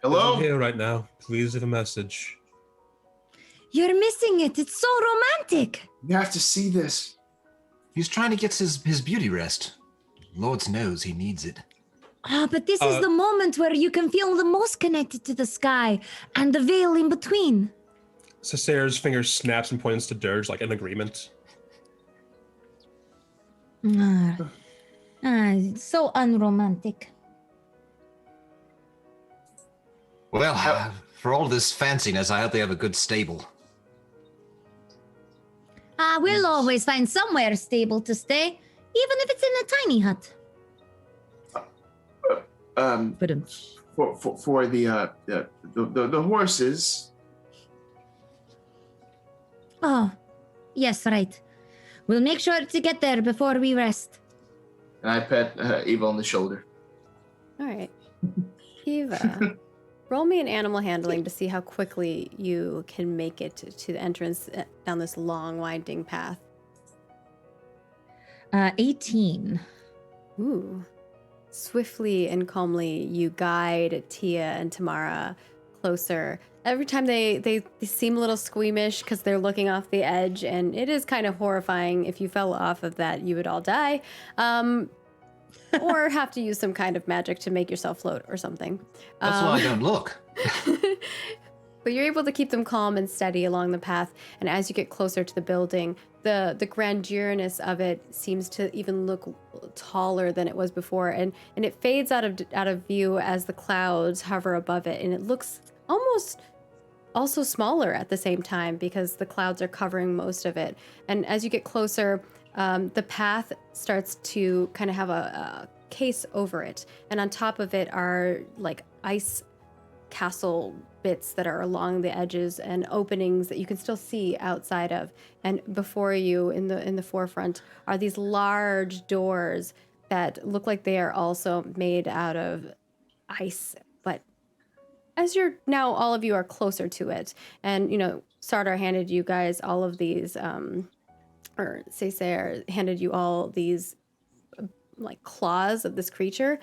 Hello? I'm here right now. Please leave a message. You're missing it. It's so romantic. You have to see this. He's trying to get his beauty rest. Lord knows he needs it. But this is the moment where you can feel the most connected to the sky and the veil in between. Cesare's finger snaps and points to Dirge like an agreement. It's so unromantic. Well, for all this fanciness, I hope they have a good stable. We'll always find somewhere stable to stay, even if it's in a tiny hut. For the horses. Oh, yes, right. We'll make sure to get there before we rest. And I pet Eva on the shoulder. All right. Eva, roll me an animal handling to see how quickly you can make it to the entrance down this long, winding path. 18. Ooh. Swiftly and calmly, you guide Tia and Tamara closer. Every time they seem a little squeamish because they're looking off the edge, and it is kind of horrifying. If you fell off of that, you would all die. Or have to use some kind of magic to make yourself float or something. That's why I don't look. But you're able to keep them calm and steady along the path. And as you get closer to the building, the grandeurousness of it seems to even look taller than it was before. And it fades out of view as the clouds hover above it. And it looks almost also smaller at the same time because the clouds are covering most of it. And as you get closer, the path starts to kind of have a case over it. And on top of it are like ice castle bits that are along the edges and openings that you can still see outside of. And before you in the forefront are these large doors that look like they are also made out of ice. But as you're now, all of you are closer to it. And, Sardar handed you guys all of these, or Cesare handed you all these like claws of this creature.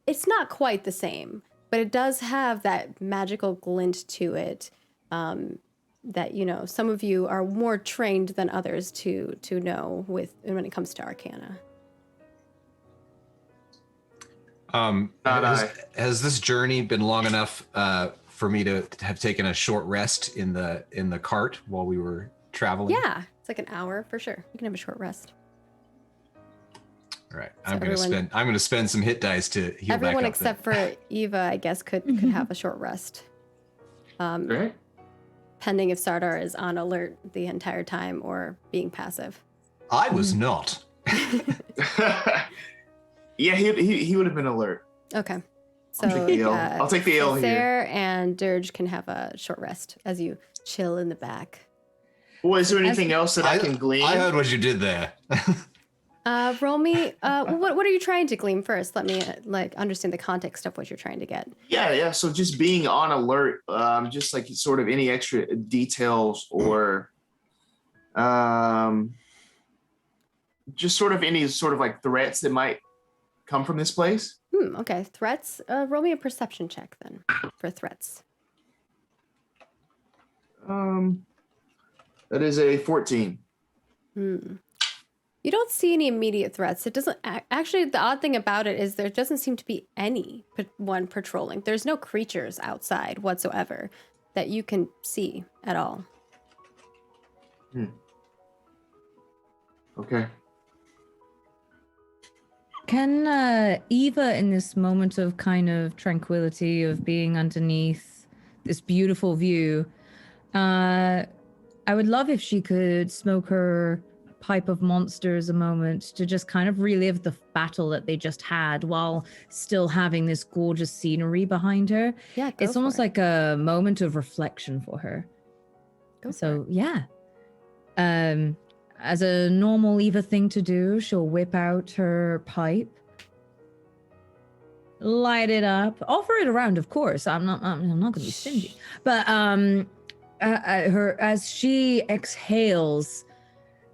It's not quite the same, but it does have that magical glint to it that, some of you are more trained than others to know when it comes to Arcana. Has this journey been long enough for me to have taken a short rest in the cart while we were traveling? Yeah, it's like an hour for sure. You can have a short rest. All right, I'm gonna spend some hit dice to heal back up. Everyone except for Eva, I guess, could have a short rest. Right? Pending if Sardar is on alert the entire time or being passive. I was not. Yeah, he would have been alert. Okay. So I'll take the L here. Sarah and Dirge can have a short rest as you chill in the back. Well, is there anything else that I can glean? I heard what you did there. Roll me. What are you trying to glean first? Let me understand the context of what you're trying to get. Yeah. So just being on alert, just like sort of any extra details or, just sort of any sort of like threats that might come from this place? Okay. Threats. Roll me a perception check then for threats. That is a 14. You don't see any immediate threats. It doesn't actually. The odd thing about it is there doesn't seem to be anyone patrolling. There's no creatures outside whatsoever that you can see at all. Okay. Can Eva, in this moment of kind of tranquility of being underneath this beautiful view, I would love if she could smoke her pipe of monsters a moment to just kind of relive the battle that they just had while still having this gorgeous scenery behind her. Yeah, it's almost like a moment of reflection for her. Yeah. As a normal Eva thing to do, she'll whip out her pipe, light it up, offer it around, of course. I'm not going to be stingy. But as she exhales,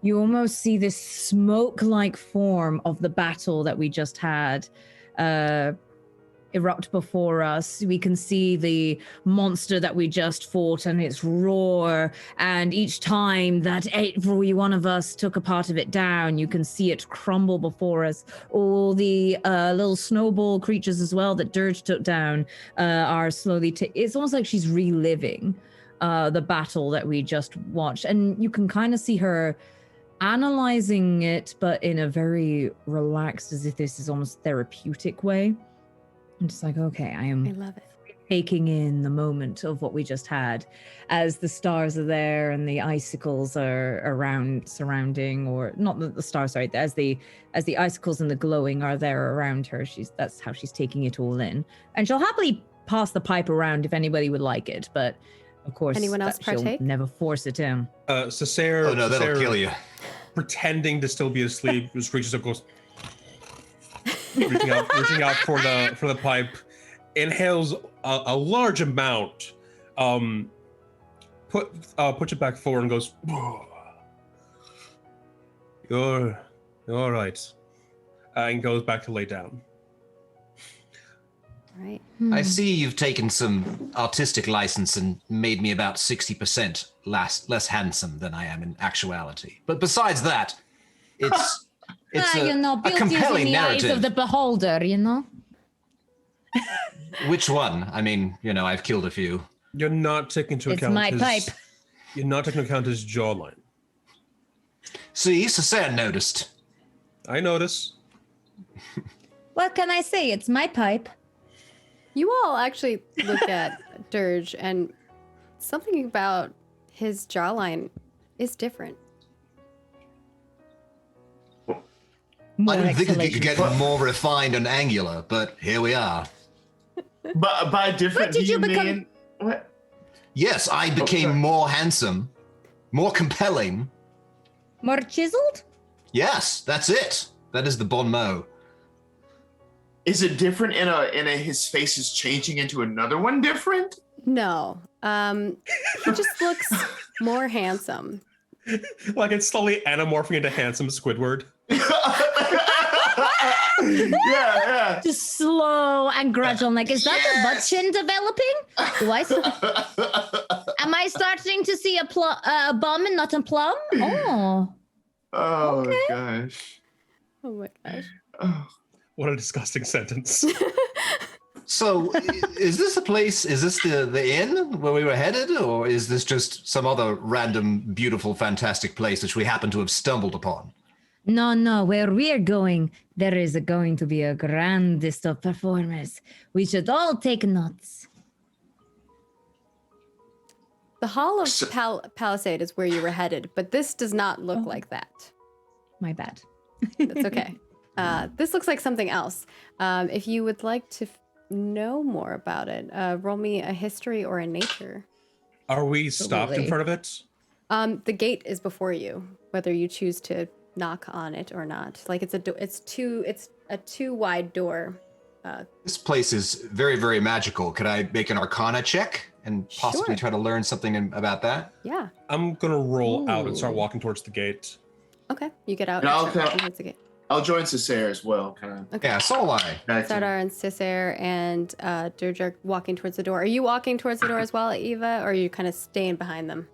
you almost see this smoke-like form of the battle that we just had erupt before us. We can see the monster that we just fought and its roar, and each time that every one of us took a part of it down, you can see it crumble before us. All the little snowball creatures as well that Dirge took down are slowly it's almost like she's reliving the battle that we just watched, and you can kind of see her analyzing it, but in a very relaxed, as if this is almost therapeutic way. I'm just like, okay, I love it. Taking in the moment of what we just had, as the stars are there and the icicles are surrounding, or not the stars, sorry, as the icicles and the glowing are there around her. That's how she's taking it all in, and she'll happily pass the pipe around if anybody would like it, but of course, anyone else partake? She'll never force it in. Cessair, oh no, that'll kill you. Pretending to still be asleep, just reaches up, goes reaching out for the pipe, inhales a large amount, puts it back forward and goes, You're all right, and goes back to lay down. Right. I see you've taken some artistic license and made me about 60% less handsome than I am in actuality. But besides that, it's a compelling narrative. Eyes of the beholder, you know? Which one? I mean, I've killed a few. You're not taking into account my pipe. You're not taking into account his jawline. See, Cessair noticed. I notice. What can I say? It's my pipe. You all actually look at Dirge, and something about his jawline is different. I didn't think it could get more refined and angular, but here we are. But by different, What did do you become- mean what? Yes, I became sorry. more handsome, more compelling. More chiseled? Yes, that's it. That is the bon mot. Is it different in a his face is changing into another one different? No. He just looks more handsome. Like it's slowly anamorphing into handsome Squidward. Yeah. Just slow and gradual. Like, is that the butt chin developing? Am I starting to see a bum and not a plum? Oh. Oh Okay. gosh. Oh my gosh. Oh. What a disgusting sentence. So, is this a place, is this the inn where we were headed, or is this just some other random, beautiful, fantastic place which we happen to have stumbled upon? No. Where we're going, there is going to be a grandest of performers. We should all take notes. The Hall of Palisade is where you were headed, but this does not look like that. My bad. That's okay. This looks like something else. If you would like to know more about it, roll me a history or a nature. Are we stopped in Absolutely. front of it? The gate is before you, whether you choose to knock on it or not. Like it's a two wide door. This place is very, very magical. Could I make an Arcana check and possibly Sure. try to learn something about that? Yeah. I'm gonna roll out and start Ooh. walking towards the gate. Okay. You get out. And and I'll start tell- walking towards the gate. I'll join Cessair as well. Kind of. Yeah, so will I. Sardar and Cessair and Dirge are walking towards the door. Are you walking towards the door as well, Eva, or are you kind of staying behind them?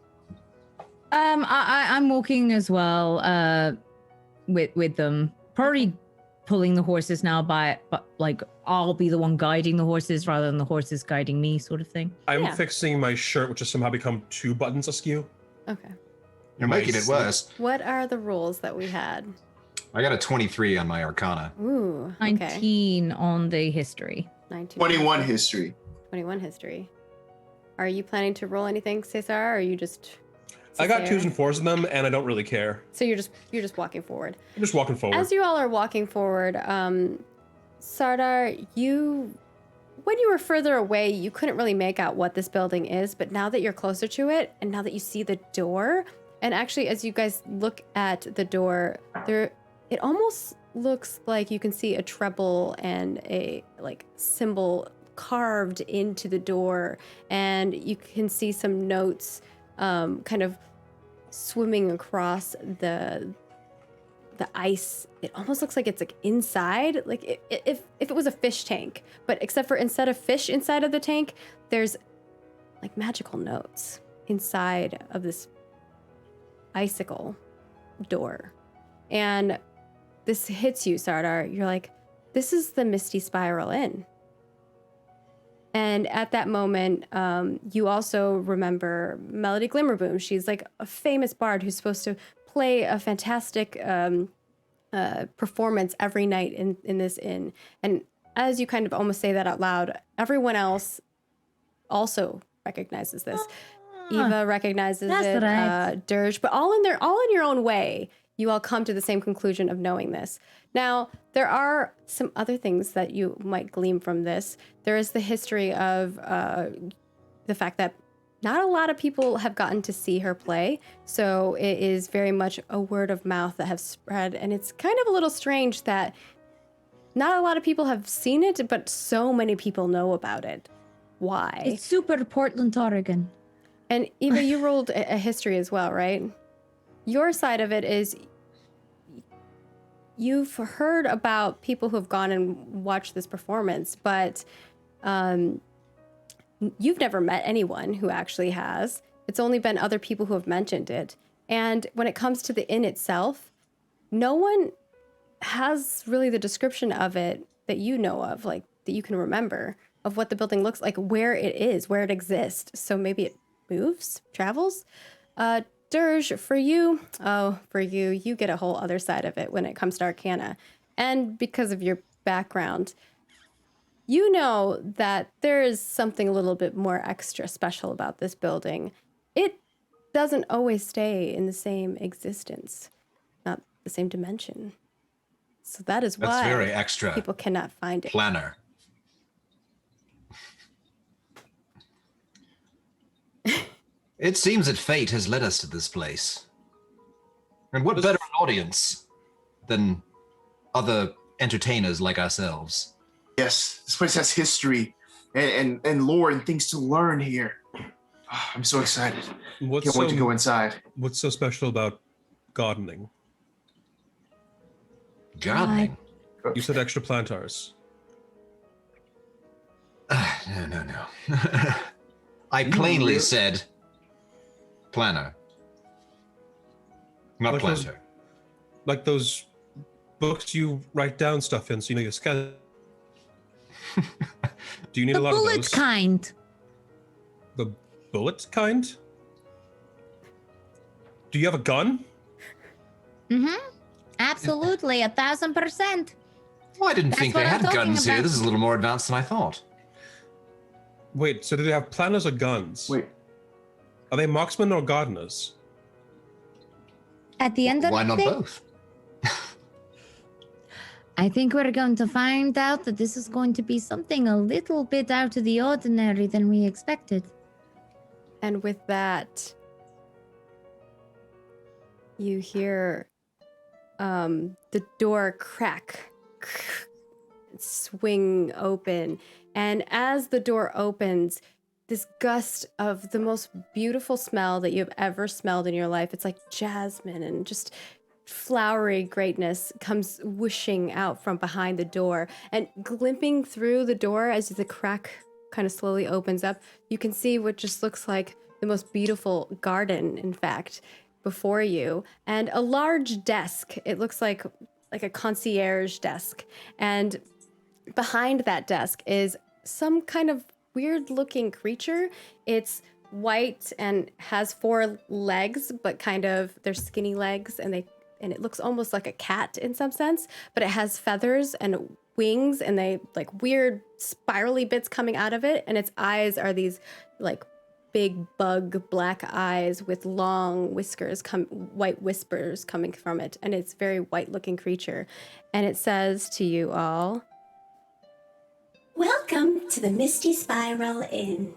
I'm walking as well, with them. Probably pulling the horses now, but like I'll be the one guiding the horses rather than the horses guiding me, sort of thing. I'm fixing my shirt, which has somehow become 2 buttons askew. Okay. You're making it worse. What are the rules that we had? I got a 23 on my Arcana. Ooh, okay. 19 on the history. 19. 21 history. 21 history. Are you planning to roll anything, Cesar, or are you just... I got Cessair? 2s and 4s in them, and I don't really care. So you're just walking forward. I'm just walking forward. As you all are walking forward, Sardar, when you were further away, you couldn't really make out what this building is, but now that you're closer to it, and now that you see the door, and actually as you guys look at the door, it almost looks like you can see a treble and a like symbol carved into the door, and you can see some notes kind of swimming across the ice. It almost looks like it's like inside, like if it was a fish tank, but except for instead of fish inside of the tank, there's like magical notes inside of this icicle door. And this hits you, Sardar. You're like, this is the Misty Spiral Inn. And at that moment, you also remember Melody Glimmerboom. She's like a famous bard who's supposed to play a fantastic performance every night in this inn. And as you kind of almost say that out loud, everyone else also recognizes this. Eva recognizes it, right. Dirge, but all in your own way. You all come to the same conclusion of knowing this. Now, there are some other things that you might glean from this. There is the history of the fact that not a lot of people have gotten to see her play, so it is very much a word of mouth that has spread, and it's kind of a little strange that not a lot of people have seen it, but so many people know about it. Why? It's super Portland, Oregon. And Eva, you rolled a history as well, right? Your side of it is you've heard about people who have gone and watched this performance, but you've never met anyone who actually has. It's only been other people who have mentioned it. And when it comes to the inn itself, no one has really the description of it that you know of, like that you can remember, of what the building looks like, where it is, where it exists. So maybe it moves, travels. Dirge, for you, you get a whole other side of it when it comes to Arcana. And because of your background, you know that there is something a little bit more extra special about this building. It doesn't always stay in the same existence, not the same dimension. So that is That's why very extra. people cannot find it. Planner. It seems that fate has led us to this place. And what better an audience than other entertainers like ourselves? Yes, this place has history and lore and things to learn here. Oh, I'm so excited. Can't wait to go inside. What's so special about gardening? Gardening? You said extra plantars. No. I plainly said planner. Not Like those- planter. Like those books you write down stuff in, so you know your schedule. Do you need The a lot of bullet those? kind. The bullet kind? Do you have a gun? Mm-hmm. Absolutely, 1,000%. Well, I didn't That's think what they I'm had talking guns here. about. This is a little more advanced than I thought. Wait, so do they have planners or guns? Wait, Are they marksmen or gardeners? At the end of Why the not day, both? I think we're going to find out that this is going to be something a little bit out of the ordinary than we expected. And with that, you hear the door crack, swing open. And as the door opens, this gust of the most beautiful smell that you've ever smelled in your life. It's like jasmine and just flowery greatness comes whooshing out from behind the door, and glimping through the door as the crack kind of slowly opens up, you can see what just looks like the most beautiful garden, in fact, before you, and a large desk. It looks like a concierge desk, and behind that desk is some kind of weird looking creature. It's white and has 4 legs, but kind of they're skinny legs, and it looks almost like a cat in some sense, but it has feathers and wings, and they like weird spirally bits coming out of it, and its eyes are these like big bug black eyes with long whiskers, white whiskers coming from it, and it's very white looking creature, and it says to you all, "Welcome to the Misty Spiral Inn.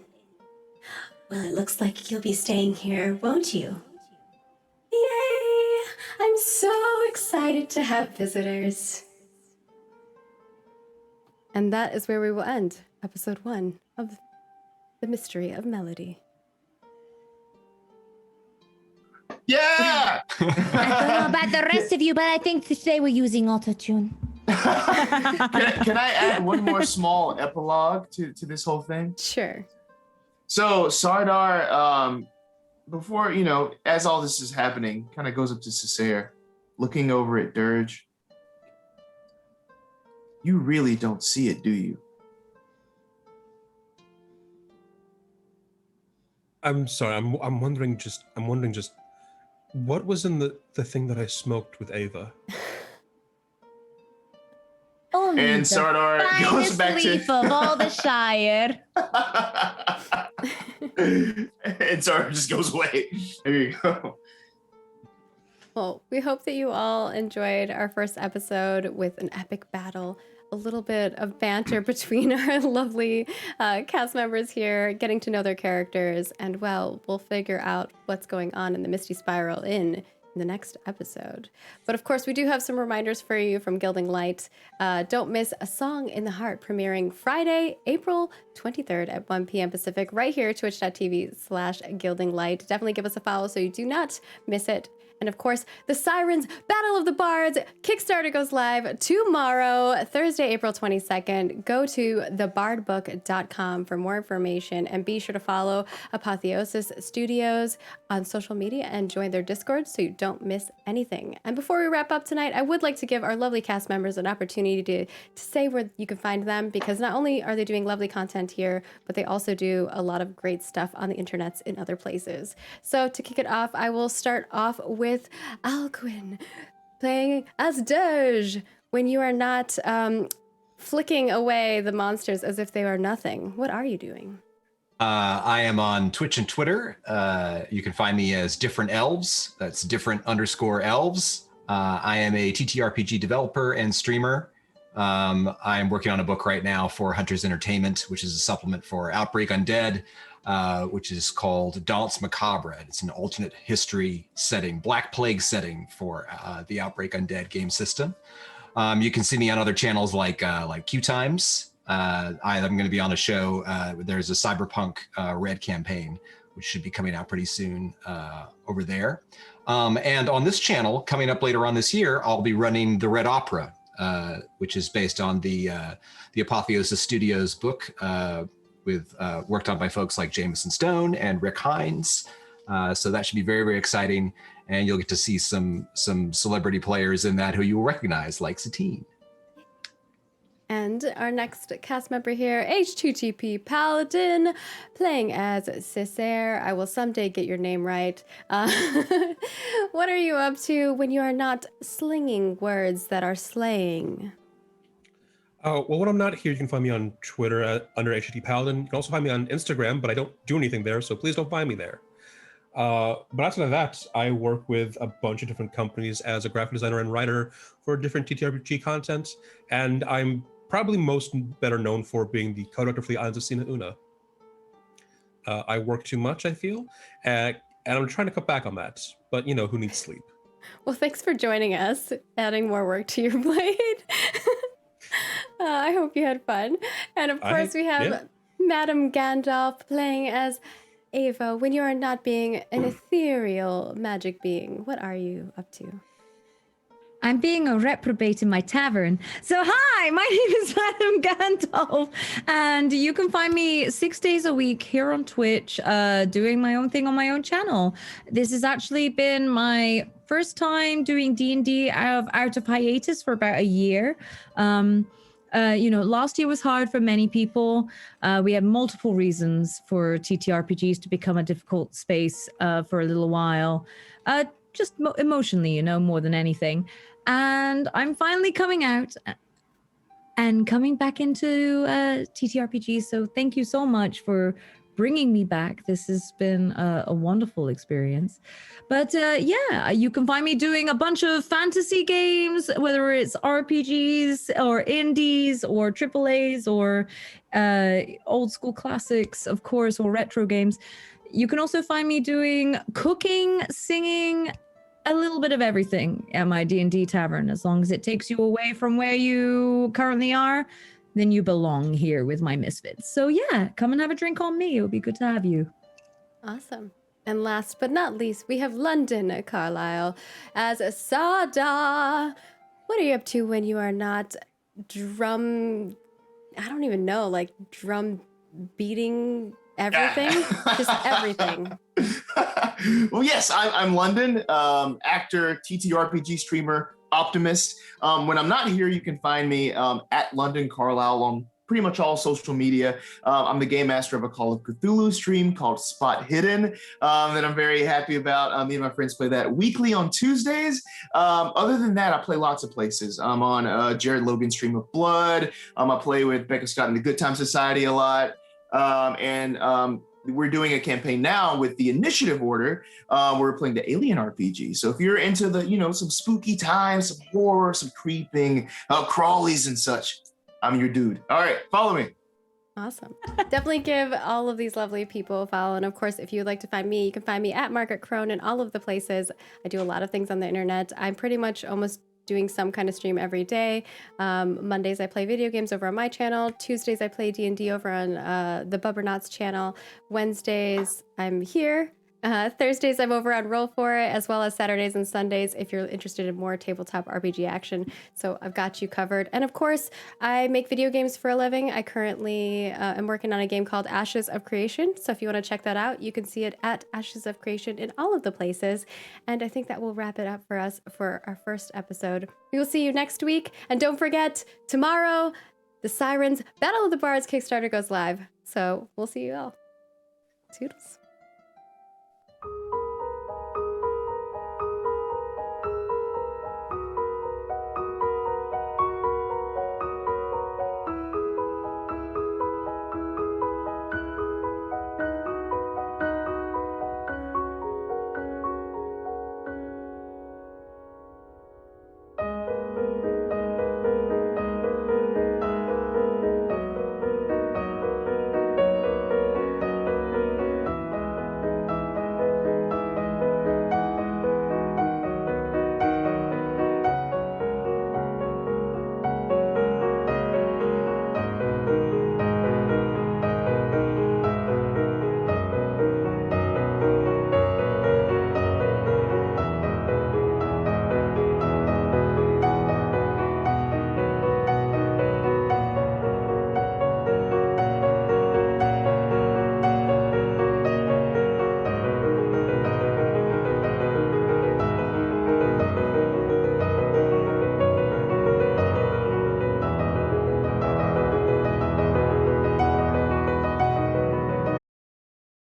Well, it looks like you'll be staying here, won't you?" "Yay! I'm so excited to have visitors." And that is where we will end episode 1 of The Mystery of Melody. Yeah! I don't know about the rest of you, but I think today we're using autotune. Can I add one more small epilogue to this whole thing? Sure. So Sardar, before, as all this is happening, kind of goes up to Cessair, looking over at Dirge. You really don't see it, do you? I'm sorry. I'm wondering just what was in the thing that I smoked with Ava? Only And the Sardar goes finest back leaf to of all the Shire. and Sardar just goes away. There you go. Well, we hope that you all enjoyed our first episode with an epic battle, a little bit of banter between our lovely cast members here, getting to know their characters, and well, we'll figure out what's going on in the Misty Spiral Inn in the next episode. But of course, we do have some reminders for you from Gilding Light. Don't miss A Song in the Heart, premiering Friday, April 23rd at 1 p.m. Pacific, right here, twitch.tv/GildingLight. Definitely give us a follow so you do not miss it. And of course, The Sirens Battle of the Bards Kickstarter goes live tomorrow, Thursday, April 22nd. Go to thebardbook.com for more information, and be sure to follow Apotheosis Studios on social media and join their Discord so you don't miss anything. And before we wrap up tonight, I would like to give our lovely cast members an opportunity to say where you can find them, because not only are they doing lovely content here, but they also do a lot of great stuff on the internets in other places. So to kick it off, I will start off with Alcuin, playing as Dirge. When you are not flicking away the monsters as if they are nothing, what are you doing? I am on Twitch and Twitter. You can find me as Different Elves. That's different_elves. I am a TTRPG developer and streamer. I'm working on a book right now for Hunters Entertainment, which is a supplement for Outbreak Undead, which is called Danse Macabre. It's an alternate history setting, Black Plague setting for the Outbreak Undead game system. You can see me on other channels like Q Times. I'm going to be on a show. There's a Cyberpunk Red campaign, which should be coming out pretty soon over there. And on this channel, coming up later on this year, I'll be running the Red Opera, which is based on the Apotheosis Studios book, with worked on by folks like Jameson Stone and Rick Hines. So that should be very, very exciting. And you'll get to see some celebrity players in that who you will recognize, like Satine. And our next cast member here, HTTPaladin, playing as Cessair. I will someday get your name right. What are you up to when you are not slinging words that are slaying? Oh, well, when I'm not here, you can find me on Twitter under HTTPaladin. You can also find me on Instagram, but I don't do anything there, so please don't find me there. But outside of that, I work with a bunch of different companies as a graphic designer and writer for different TTRPG content, and I'm probably most better known for being the co-director for the Islands of Sina Una. I work too much, I feel, and I'm trying to cut back on that, but who needs sleep? Well, thanks for joining us, adding more work to your plate. I hope you had fun. And of course, we have Madame Gandalf playing as Ava. When you are not being an ethereal magic being, what are you up to? I'm being a reprobate in my tavern. So hi, my name is Madam Gandalf, and you can find me 6 days a week here on Twitch, doing my own thing on my own channel. This has actually been my first time doing D&D out of hiatus for about a year. Last year was hard for many people. We had multiple reasons for TTRPGs to become a difficult space for a little while. Just emotionally, more than anything. And I'm finally coming out and coming back into TTRPG. So thank you so much for bringing me back. This has been a wonderful experience. But you can find me doing a bunch of fantasy games, whether it's RPGs or indies or AAAs or old school classics, of course, or retro games. You can also find me doing cooking, singing, a little bit of everything at my D&D tavern. As long as it takes you away from where you currently are, then you belong here with my misfits. So yeah, come and have a drink on me. It would be good to have you. Awesome. And last but not least, we have London Carlisle as a Sada. What are you up to when you are not drum beating everything? Yeah. Just everything. Well, yes, I'm London, actor, TTRPG streamer, optimist. When I'm not here, you can find me at London Carlisle on pretty much all social media. I'm the game master of a Call of Cthulhu stream called Spot Hidden that I'm very happy about. Me and my friends play that weekly on Tuesdays. Other than that, I play lots of places. I'm on Jared Logan's Stream of Blood. I play with Becca Scott in the Good Time Society a lot. We're doing a campaign now with the Initiative Order. We're playing the Alien RPG. So if you're into the, some spooky times, some horror, some creeping, crawlies and such, I'm your dude. All right, follow me. Awesome. Definitely give all of these lovely people a follow. And of course, if you'd like to find me, you can find me at Margaret Krohn in all of the places. I do a lot of things on the internet. I'm pretty much almost doing some kind of stream every day. Mondays, I play video games over on my channel. Tuesdays, I play D&D over on the Bubbernauts channel. Wednesdays, I'm here. Thursdays, I'm over on Roll For It, as well as Saturdays and Sundays if you're interested in more tabletop RPG action. So I've got you covered. And of course, I make video games for a living. I currently am working on a game called Ashes of Creation. So if you want to check that out, you can see it at Ashes of Creation in all of the places. And I think that will wrap it up for us for our first episode. We will see you next week. And don't forget, tomorrow, the Sirens Battle of the Bards Kickstarter goes live. So we'll see you all. Toodles.